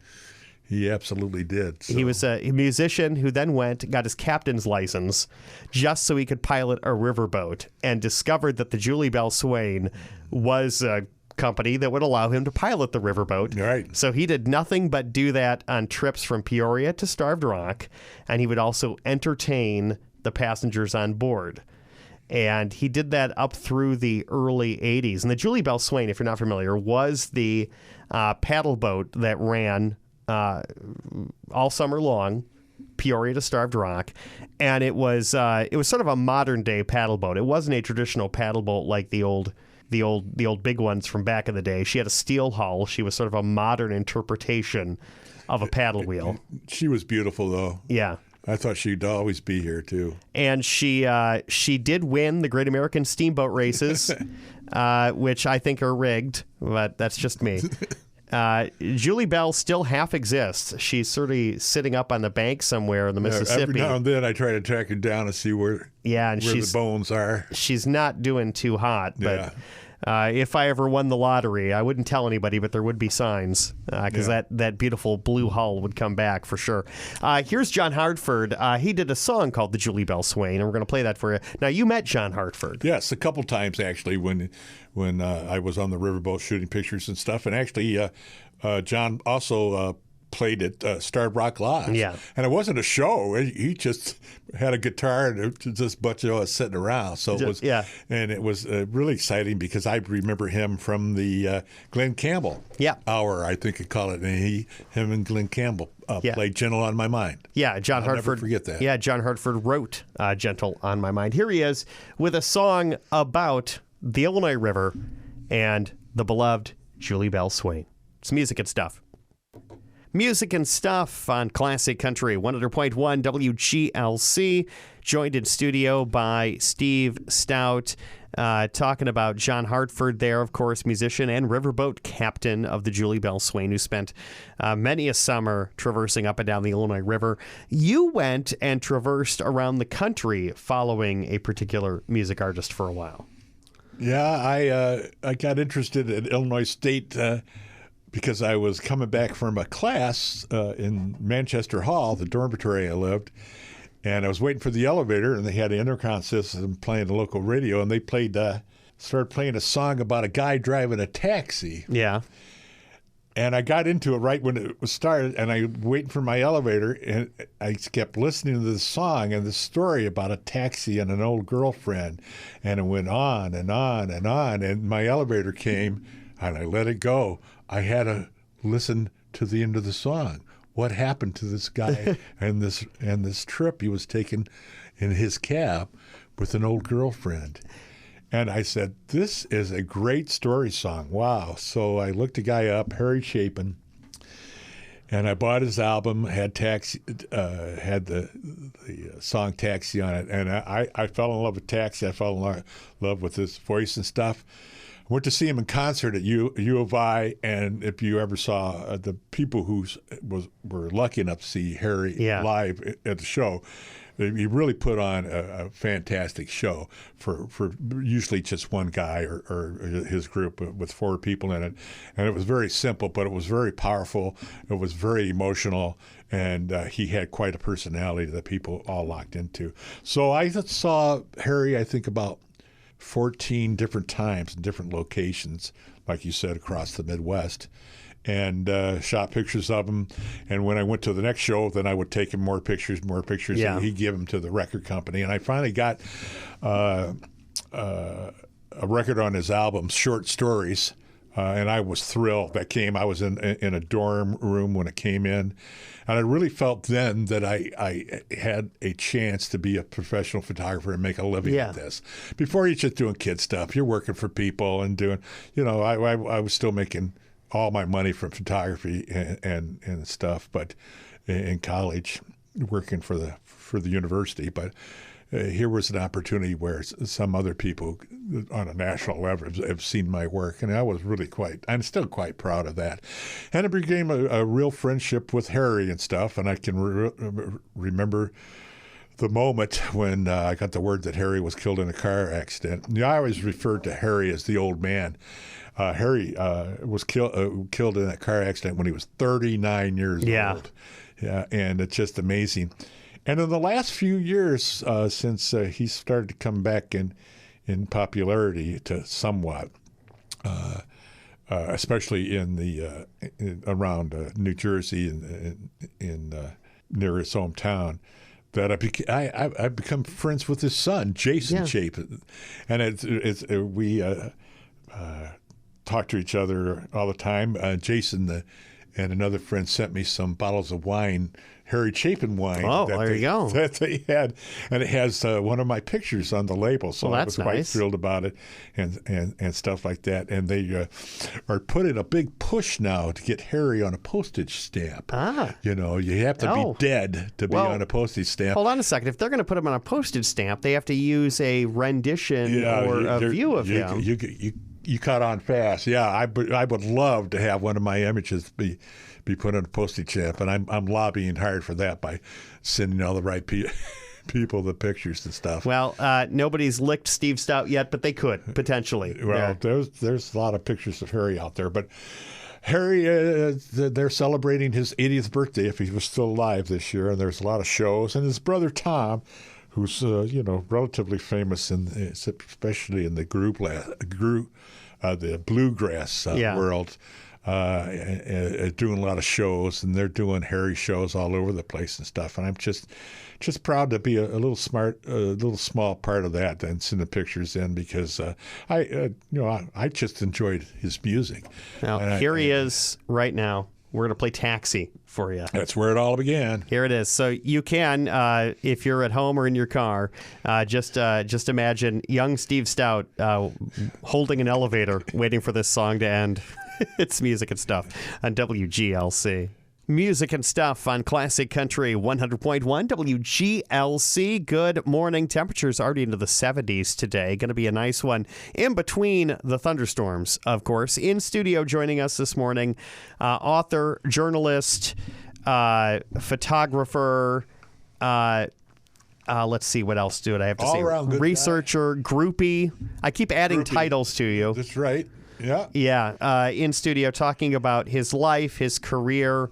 [SPEAKER 2] He absolutely did. So.
[SPEAKER 1] He was a musician who then got his captain's license just so he could pilot a riverboat, and discovered that the Julie Bell Swain was a company that would allow him to pilot the riverboat.
[SPEAKER 2] Right.
[SPEAKER 1] So he did nothing but do that on trips from Peoria to Starved Rock, and he would also entertain the passengers on board. And he did that up through the early 80s. And the Julie Bell Swain, if you're not familiar, was the paddle boat that ran all summer long, Peoria to Starved Rock, and it was sort of a modern day paddle boat. It wasn't a traditional paddle boat like the old big ones from back in the day. She had a steel hull. She was sort of a modern interpretation of a paddle wheel.
[SPEAKER 2] She was beautiful, though.
[SPEAKER 1] Yeah.
[SPEAKER 2] I thought she'd always be here, too.
[SPEAKER 1] And she did win the Great American Steamboat Races, which I think are rigged, but that's just me. Julie Bell still half exists. She's sort of sitting up on the bank somewhere in the Mississippi.
[SPEAKER 2] Every now and then I try to track her down to see where the bones are.
[SPEAKER 1] She's not doing too hot, but if I ever won the lottery, I wouldn't tell anybody, but there would be signs, because that beautiful blue hull would come back for sure. Here's John Hartford. He did a song called The Julie Bell Swain, and we're going to play that for you. Now, you met John Hartford.
[SPEAKER 2] Yes, a couple times, actually, when I was on the riverboat shooting pictures and stuff. And actually, John also played at Starved Rock Lodge.
[SPEAKER 1] Yeah.
[SPEAKER 2] And it wasn't a show. He just had a guitar and just a bunch of us sitting around. So it was, and it was really exciting because I remember him from the Glenn Campbell hour, I think you call it. And him and Glenn Campbell played Gentle on My Mind.
[SPEAKER 1] Yeah, John Hartford.
[SPEAKER 2] Never forget that.
[SPEAKER 1] Yeah, John Hartford wrote Gentle on My Mind. Here he is with a song about the Illinois River and the beloved Julie Bell Swain. It's music and stuff. Music and Stuff on Classic Country 100.1 WGLC. Joined in studio by Steve Stout, talking about John Hartford there, of course, musician and riverboat captain of the Julie Bell Swain, who spent many a summer traversing up and down the Illinois River. You went and traversed around the country following a particular music artist for a while.
[SPEAKER 2] Yeah, I got interested in Illinois State because I was coming back from a class in Manchester Hall, the dormitory I lived, and I was waiting for the elevator, and they had an intercom system playing the local radio, and they started playing a song about a guy driving a taxi.
[SPEAKER 1] Yeah.
[SPEAKER 2] And I got into it right when it was started, and I was waiting for my elevator, and I kept listening to this song and this story about a taxi and an old girlfriend, and it went on and on and on, and my elevator came, and I let it go. I had to listen to the end of the song. What happened to this guy and this trip he was taking in his cab with an old girlfriend? And I said, this is a great story song. Wow. So I looked the guy up, Harry Chapin, and I bought his album, had the song Taxi on it. And I fell in love with Taxi. I fell in love with his voice and stuff. I went to see him in concert at U of I, and if you ever saw the people who were lucky enough to see Harry live at the show, he really put on a fantastic show for usually just one guy or his group with four people in it. And it was very simple, but it was very powerful. It was very emotional, and he had quite a personality that people all locked into. So I saw Harry, I think, about 14 different times in different locations, like you said, across the Midwest, and shot pictures of him. And when I went to the next show, then I would take him more pictures,
[SPEAKER 1] Yeah.
[SPEAKER 2] and he'd give them to the record company. And I finally got a record on his album, Short Stories, and I was thrilled. I was in a dorm room when it came in, and I really felt then that I had a chance to be a professional photographer and make a living at this. Before you're just doing kid stuff, you're working for people and doing, I was still making all my money from photography and stuff, but in college, working for the university. But here was an opportunity where some other people on a national level have seen my work, and I'm still quite proud of that. And it became a real friendship with Harry and stuff, and I can remember the moment when I got the word that Harry was killed in a car accident. I always referred to Harry as the old man. Harry was killed in that car accident when he was 39 years old. Yeah, and it's just amazing. And in the last few years, since he started to come back in popularity to somewhat, especially around New Jersey and near his hometown, that I've become friends with his son, Jason Chapin, and we talk to each other all the time. Jason and another friend sent me some bottles of wine, Harry Chapin wine.
[SPEAKER 1] Oh, there you go.
[SPEAKER 2] That they had, and it has one of my pictures on the label. So I was quite thrilled about it, and stuff like that. And they are putting a big push now to get Harry on a postage stamp. You have to be dead to be on a postage stamp.
[SPEAKER 1] Hold on a second. If they're going to put him on a postage stamp, they have to use a rendition or a view of him.
[SPEAKER 2] You caught on fast. Yeah, I would love to have one of my images be put on a postage stamp, and I'm lobbying hard for that by sending all the right people the pictures and stuff.
[SPEAKER 1] Well, nobody's licked Steve Stout yet, but they could potentially.
[SPEAKER 2] Well, there's a lot of pictures of Harry out there, but Harry, they're celebrating his 80th birthday if he was still alive this year, and there's a lot of shows, and his brother Tom, who's relatively famous especially in the the bluegrass world, doing a lot of shows, and they're doing Harry shows all over the place and stuff. And I'm just proud to be a little small part of that and send the pictures in because I just enjoyed his music.
[SPEAKER 1] Now here he is right now. We're going to play Taxi for you.
[SPEAKER 2] That's where it all began.
[SPEAKER 1] Here it is. So you can, if you're at home or in your car, just imagine young Steve Stout holding an elevator, waiting for this song to end. It's Music and Stuff on WGLC. Music and Stuff on Classic Country 100.1 WGLC. Good morning. Temperatures already into the 70s today. Going to be a nice one in between the thunderstorms, of course. In studio joining us this morning, author, journalist, photographer, let's see, what else do I have to say? Researcher, groupie. I keep adding titles to you.
[SPEAKER 2] That's right. Yeah.
[SPEAKER 1] Yeah. In studio talking about his life, his career.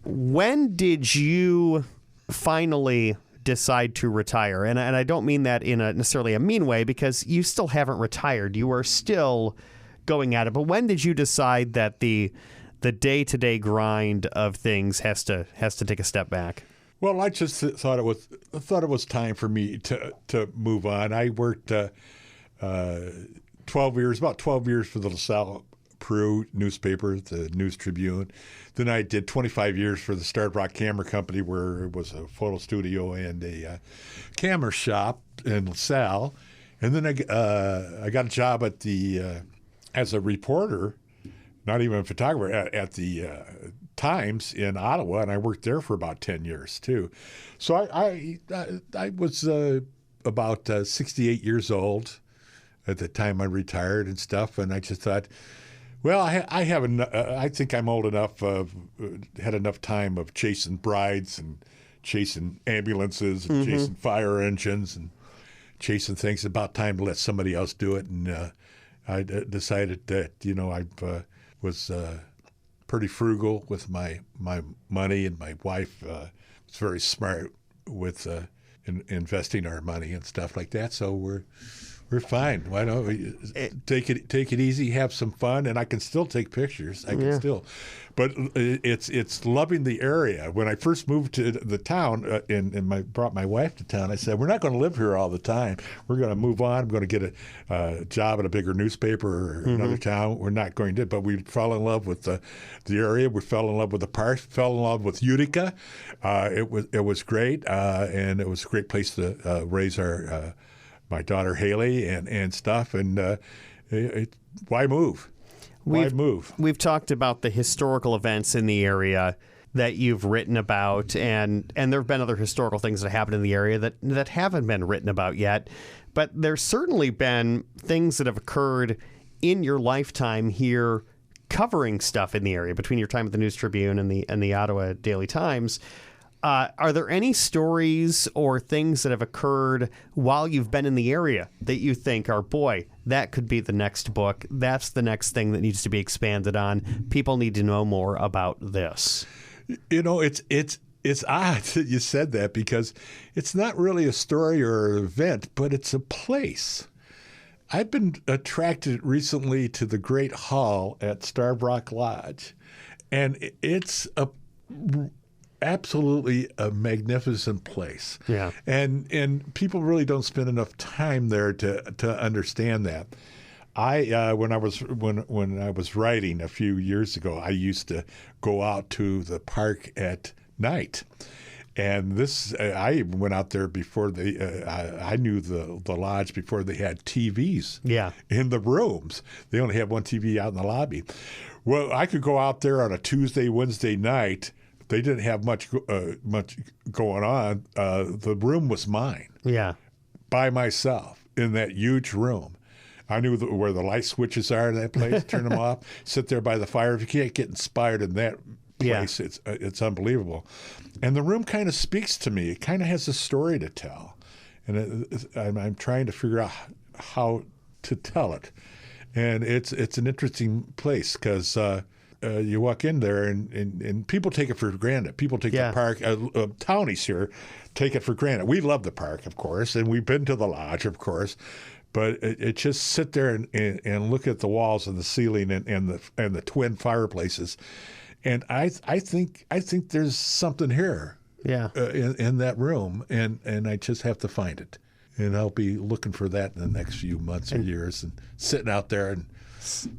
[SPEAKER 1] When did you finally decide to retire? And I don't mean that in necessarily a mean way, because you still haven't retired. You are still going at it. But when did you decide that the day-to-day grind of things has to take a step back?
[SPEAKER 2] Well, I just thought it was time for me to move on. I worked 12 years for the LaSalle Peru newspaper, the News Tribune. Then I did 25 years for the Starbuck Camera Company, where it was a photo studio and a camera shop in LaSalle. And then I got a job at as a reporter, not even a photographer, at the Times in Ottawa, and I worked there for about 10 years too. So I was about 68 years old at the time I retired and stuff, and I just thought, well, I think I'm old enough, had enough time of chasing brides and chasing ambulances and chasing fire engines and chasing things. It's about time to let somebody else do it, and I decided that I was pretty frugal with my money, and my wife was very smart with investing our money and stuff like that. So we're fine. Why don't we take it easy, have some fun, and I can still take pictures. I can still, but it's loving the area. When I first moved to the town and brought my wife to town, I said, we're not going to live here all the time. We're going to move on. I'm going to get a job at a bigger newspaper or another town. We're not going to, but we fell in love with the area. We fell in love with the park. Fell in love with Utica. It was great, and it was a great place to raise my daughter Haley and stuff, and why move? Why move?
[SPEAKER 1] We've talked about the historical events in the area that you've written about, and there have been other historical things that happened in the area that haven't been written about yet. But there's certainly been things that have occurred in your lifetime here covering stuff in the area between your time at the News Tribune and the Ottawa Daily Times. Are there any stories or things that have occurred while you've been in the area that you think are, boy, that could be the next book? That's the next thing that needs to be expanded on. People need to know more about this.
[SPEAKER 2] It's odd that you said that, because it's not really a story or an event, but it's a place. I've been attracted recently to the Great Hall at Starbuck Lodge, and it's absolutely a magnificent place.
[SPEAKER 1] Yeah.
[SPEAKER 2] And people really don't spend enough time there to understand that. When I was writing a few years ago, I used to go out to the park at night. And I even went out there before I knew the lodge before they had TVs in the rooms. They only had one TV out in the lobby. Well, I could go out there on a Tuesday, Wednesday night. They didn't have much going on. The room was mine. Yeah. By myself in that huge room. I knew where the light switches are in that place. Turn them off. Sit there by the fire. If you can't get inspired in that place, it's unbelievable. And the room kind of speaks to me. It kind of has a story to tell, and I'm trying to figure out how to tell it. And it's an interesting place because. You walk in there and people take it for granted. People take the park, townies here take it for granted. We love the park, of course, and we've been to the lodge, of course. But it just sit there and look at the walls and the ceiling and the twin fireplaces, and I think there's something here, in that room, and I just have to find it, and I'll be looking for that in the next few months or years, and sitting out there, and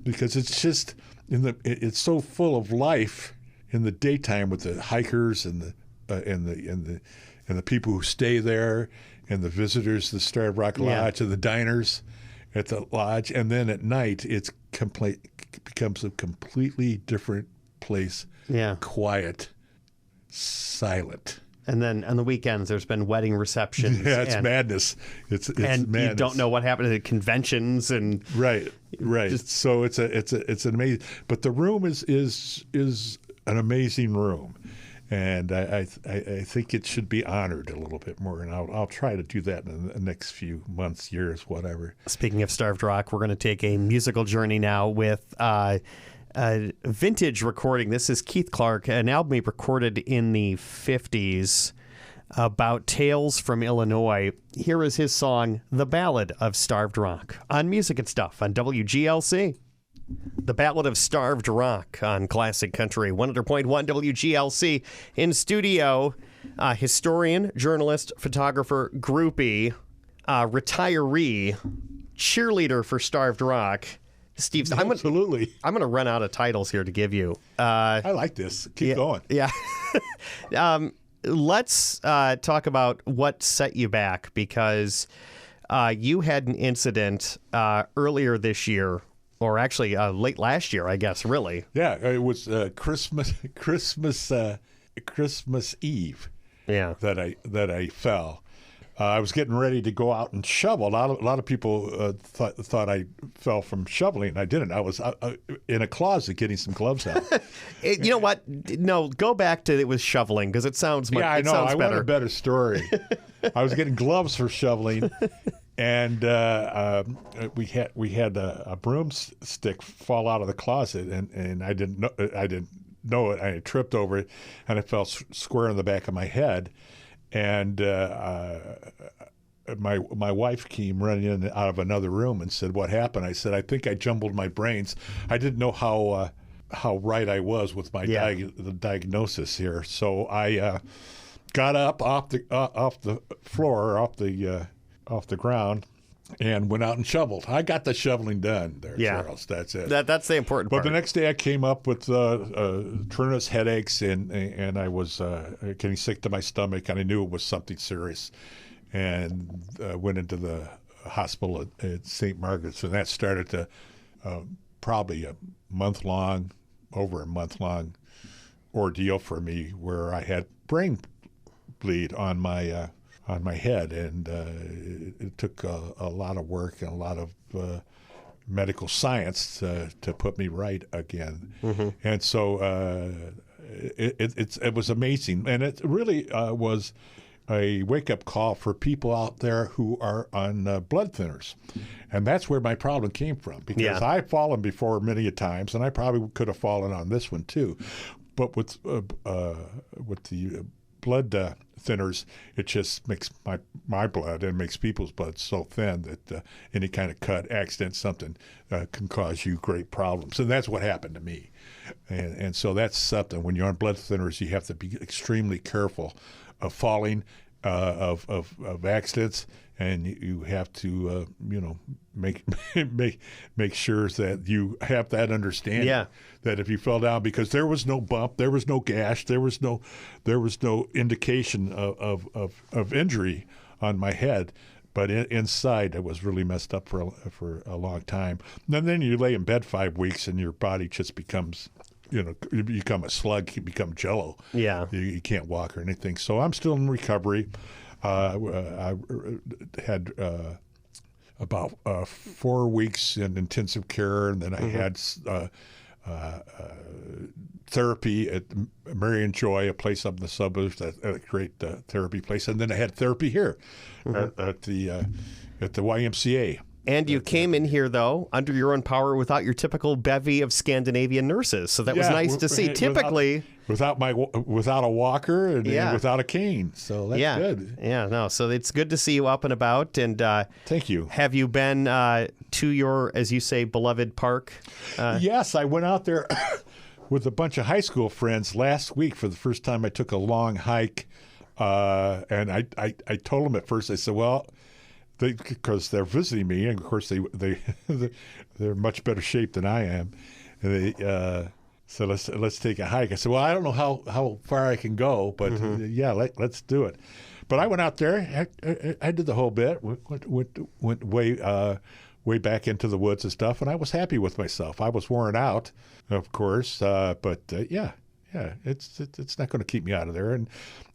[SPEAKER 2] because it's just. It's so full of life in the daytime with the hikers and the people who stay there and the visitors to the Starbuck Lodge and the diners at the lodge, and then at night it becomes a completely different place
[SPEAKER 1] Yeah.
[SPEAKER 2] quiet, silent.
[SPEAKER 1] And then on the weekends, there's been wedding receptions.
[SPEAKER 2] Yeah, it's
[SPEAKER 1] and,
[SPEAKER 2] madness. It's
[SPEAKER 1] and
[SPEAKER 2] madness.
[SPEAKER 1] you don't know what happened at conventions and
[SPEAKER 2] Right. So it's an amazing. But the room is an amazing room, and I think it should be honored a little bit more. And I'll try to do that in the next few months, years, whatever.
[SPEAKER 1] Speaking of Starved Rock, we're going to take a musical journey now with a vintage recording. This is Keith Clark, an album he recorded in the 50s about tales from Illinois. Here is his song, The Ballad of Starved Rock, on Music and Stuff on WGLC. The Ballad of Starved Rock on Classic Country 100.1 WGLC. In studio, historian, journalist, photographer, groupie, retiree, cheerleader for Starved Rock, Steve Stout.
[SPEAKER 2] Absolutely.
[SPEAKER 1] I'm going to run out of titles here to give you.
[SPEAKER 2] I like this. Keep going.
[SPEAKER 1] Yeah. Let's talk about what set you back, because you had an incident earlier this year, or actually late last year, I guess, really.
[SPEAKER 2] Yeah, it was Christmas Eve.
[SPEAKER 1] Yeah.
[SPEAKER 2] That I fell. I was getting ready to go out and shovel. A lot of people thought I fell from shoveling. I didn't. I was in a closet getting some gloves out.
[SPEAKER 1] You know what? No, go back to it was shoveling, because it sounds much.
[SPEAKER 2] Yeah, I know.
[SPEAKER 1] Sounds
[SPEAKER 2] I
[SPEAKER 1] better.
[SPEAKER 2] want a better story. I was getting gloves for shoveling, and we had a broomstick fall out of the closet, and I didn't know it. I tripped over it, and I fell square in the back of my head. And my wife came running in out of another room and said, "What happened?" I said, "I think I jumbled my brains. I didn't know how right I was with my the diagnosis here." So I got up off the floor, off the ground, and went out and shoveled. I got the shoveling done there, Charles. That's it.
[SPEAKER 1] That's the important part.
[SPEAKER 2] But the next day I came up with tremendous headaches, and I was getting sick to my stomach, and I knew it was something serious, and went into the hospital at St. Margaret's, and that started to probably over a month long ordeal for me, where I had brain bleed on my head, and it took a lot of work and a lot of medical science to put me right again. Mm-hmm. And so it was amazing, and it really was a wake-up call for people out there who are on blood thinners. And that's where my problem came from, because I've fallen before many a times, and I probably could have fallen on this one too. But with the blood thinners, it just makes my blood and makes people's blood so thin that any kind of cut, accident, something can cause you great problems. And that's what happened to me. And so that's something. When you're on blood thinners, you have to be extremely careful of falling, of accidents, and you have to make sure that you have that understanding. Yeah. That if you fell down, because there was no bump, there was no gash, there was no indication of injury on my head, but inside it was really messed up for a long time. And then you lay in bed 5 weeks, and your body just becomes, you become a slug, you become jello. Yeah, you can't walk or anything. So I'm still in recovery. I had about 4 weeks in intensive care, and then I had therapy at Marion Joy, a place up in the suburbs, a great therapy place, and then I had therapy here at the YMCA.
[SPEAKER 1] And you came in here, though, under your own power, without your typical bevy of Scandinavian nurses. So that was nice to see. Typically,
[SPEAKER 2] without a walker and without a cane. So that's good.
[SPEAKER 1] Yeah, no. So it's good to see you up and about. And
[SPEAKER 2] thank you.
[SPEAKER 1] Have you been to your, as you say, beloved park?
[SPEAKER 2] Yes, I went out there with a bunch of high school friends last week for the first time. I took a long hike, and I told them at first. I said, well, because they're visiting me, and of course they're much better shape than I am, and they said, let's take a hike. I said, well, I don't know how far I can go, but let's do it. But I went out there. I did the whole bit. Went way back into the woods and stuff, and I was happy with myself. I was worn out, of course, but yeah, it's not going to keep me out of there. And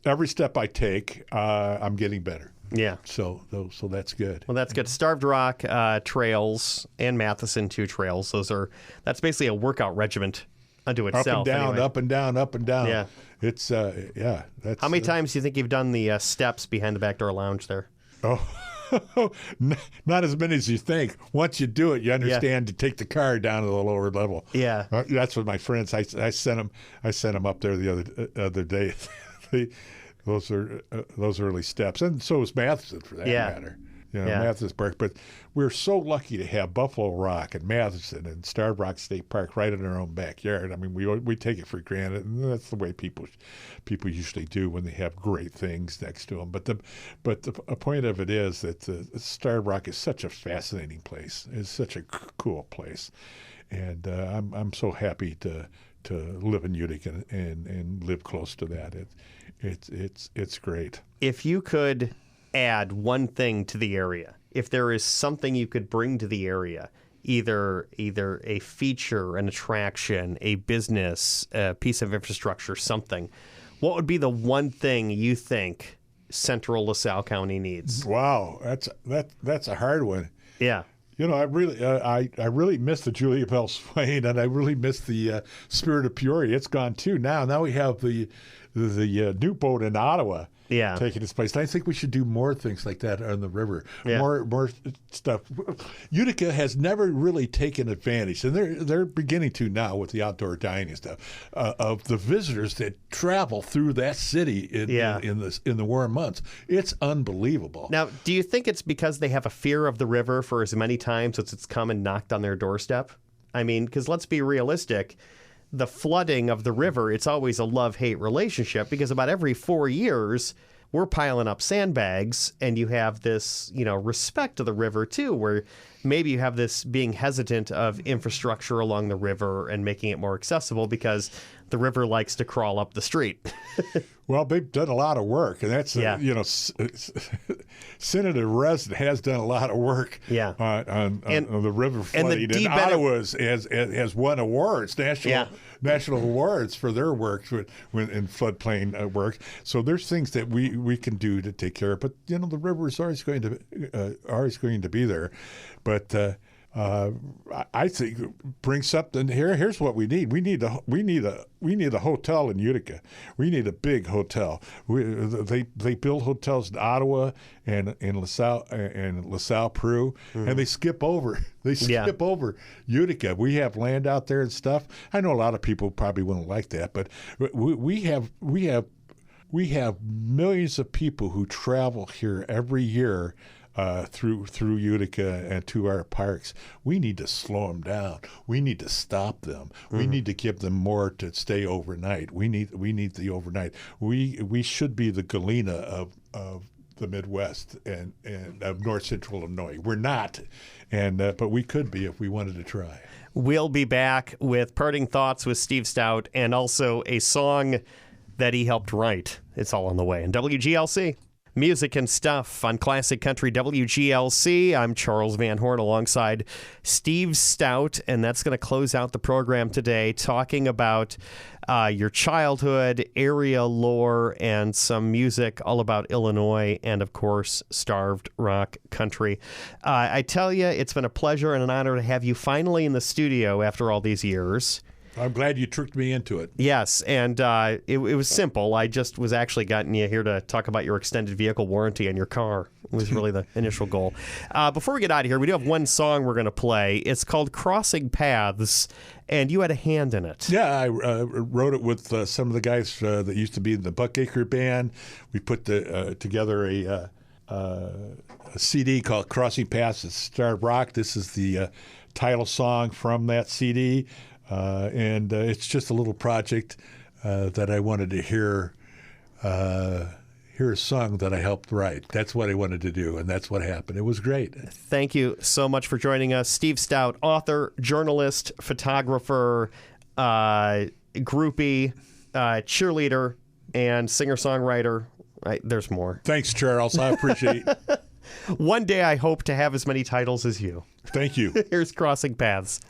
[SPEAKER 2] every step I take, I'm getting better.
[SPEAKER 1] Yeah.
[SPEAKER 2] So that's good.
[SPEAKER 1] Well, that's good. Starved Rock trails and Matheson 2 trails. That's basically a workout regiment unto itself.
[SPEAKER 2] Up and down,
[SPEAKER 1] anyway.
[SPEAKER 2] up and down, up and down.
[SPEAKER 1] Yeah.
[SPEAKER 2] It's That's
[SPEAKER 1] How many times do you think you've done the steps behind the back door lounge there?
[SPEAKER 2] Oh, not as many as you think. Once you do it, you understand to take the car down to the lower level.
[SPEAKER 1] Yeah.
[SPEAKER 2] That's what my friends. I sent them up there the other day. Those early steps, and so is Matheson for that matter. Matheson Park. But we're so lucky to have Buffalo Rock and Matheson and Starved Rock State Park right in our own backyard. I mean, we take it for granted, and that's the way people usually do when they have great things next to them. But the point of it is that Starved Rock is such a fascinating place. It's such a cool place, and I'm so happy to live in Utica and live close to that. It's great.
[SPEAKER 1] If you could add one thing to the area, if there is something you could bring to the area, either a feature, an attraction, a business, a piece of infrastructure, something, what would be the one thing you think Central LaSalle County needs?
[SPEAKER 2] Wow, that's a hard one.
[SPEAKER 1] Yeah.
[SPEAKER 2] I really miss the Julia Bell Swain, and I really miss the Spirit of Peoria. It's gone too now. Now we have the new boat in Ottawa taking its place. And I think we should do more things like that on the river.
[SPEAKER 1] Yeah.
[SPEAKER 2] More stuff. Utica has never really taken advantage, and they're beginning to now with the outdoor dining and stuff, of the visitors that travel through that city in the warm months. It's unbelievable.
[SPEAKER 1] Now, do you think it's because they have a fear of the river for as many times as it's come and knocked on their doorstep? I mean, because let's be realistic. The flooding of the river, it's always a love-hate relationship, because about every 4 years, we're piling up sandbags, and you have this, respect to the river too, where maybe you have this being hesitant of infrastructure along the river and making it more accessible because the river likes to crawl up the street.
[SPEAKER 2] Well, they've done a lot of work, and that's Senator Resin has done a lot of work on the river flooding, and Ottawa has won awards, national awards for their work in floodplain work. So there's things that we can do to take care of, but the river is always going to be there. But I think bring something here. Here's what we need. We need a hotel in Utica. We need a big hotel. They build hotels in Ottawa and in LaSalle, Peru, and they skip over Utica. We have land out there and stuff. I know a lot of people probably wouldn't like that, but we have millions of people who travel here every year. Through Utica and to our parks. We need to slow them down. We need to stop them. We need to give them more to stay overnight. We need the overnight. We should be the Galena of the Midwest and of North Central Illinois. We're not, but we could be if we wanted to try.
[SPEAKER 1] We'll be back with parting thoughts with Steve Stout and also a song that he helped write. It's all on the way in WGLC. Music and Stuff on Classic Country WGLC. I'm Charles Van Horn alongside Steve Stout, and that's going to close out the program today, talking about your childhood, area lore, and some music all about Illinois and, of course, Starved Rock Country. I tell you, it's been a pleasure and an honor to have you finally in the studio after all these years.
[SPEAKER 2] I'm glad you tricked me into it.
[SPEAKER 1] Yes, and it was simple. I just was actually gotten you here to talk about your extended vehicle warranty on your car. It was really the initial goal. Before we get out of here, we do have one song we're going to play. It's called Crossing Paths, and you had a hand in it.
[SPEAKER 2] Yeah, I wrote it with some of the guys that used to be in the Buckacre Band. We put together a CD called Crossing Paths at Starved Rock. This is the title song from that CD. And it's just a little project that I wanted to hear a song that I helped write. That's what I wanted to do, and that's what happened. It was great.
[SPEAKER 1] Thank you so much for joining us. Steve Stout, author, journalist, photographer, groupie, cheerleader, and singer-songwriter. There's more.
[SPEAKER 2] Thanks, Charles. I appreciate it.
[SPEAKER 1] One day I hope to have as many titles as you.
[SPEAKER 2] Thank you.
[SPEAKER 1] Here's Crossing Paths.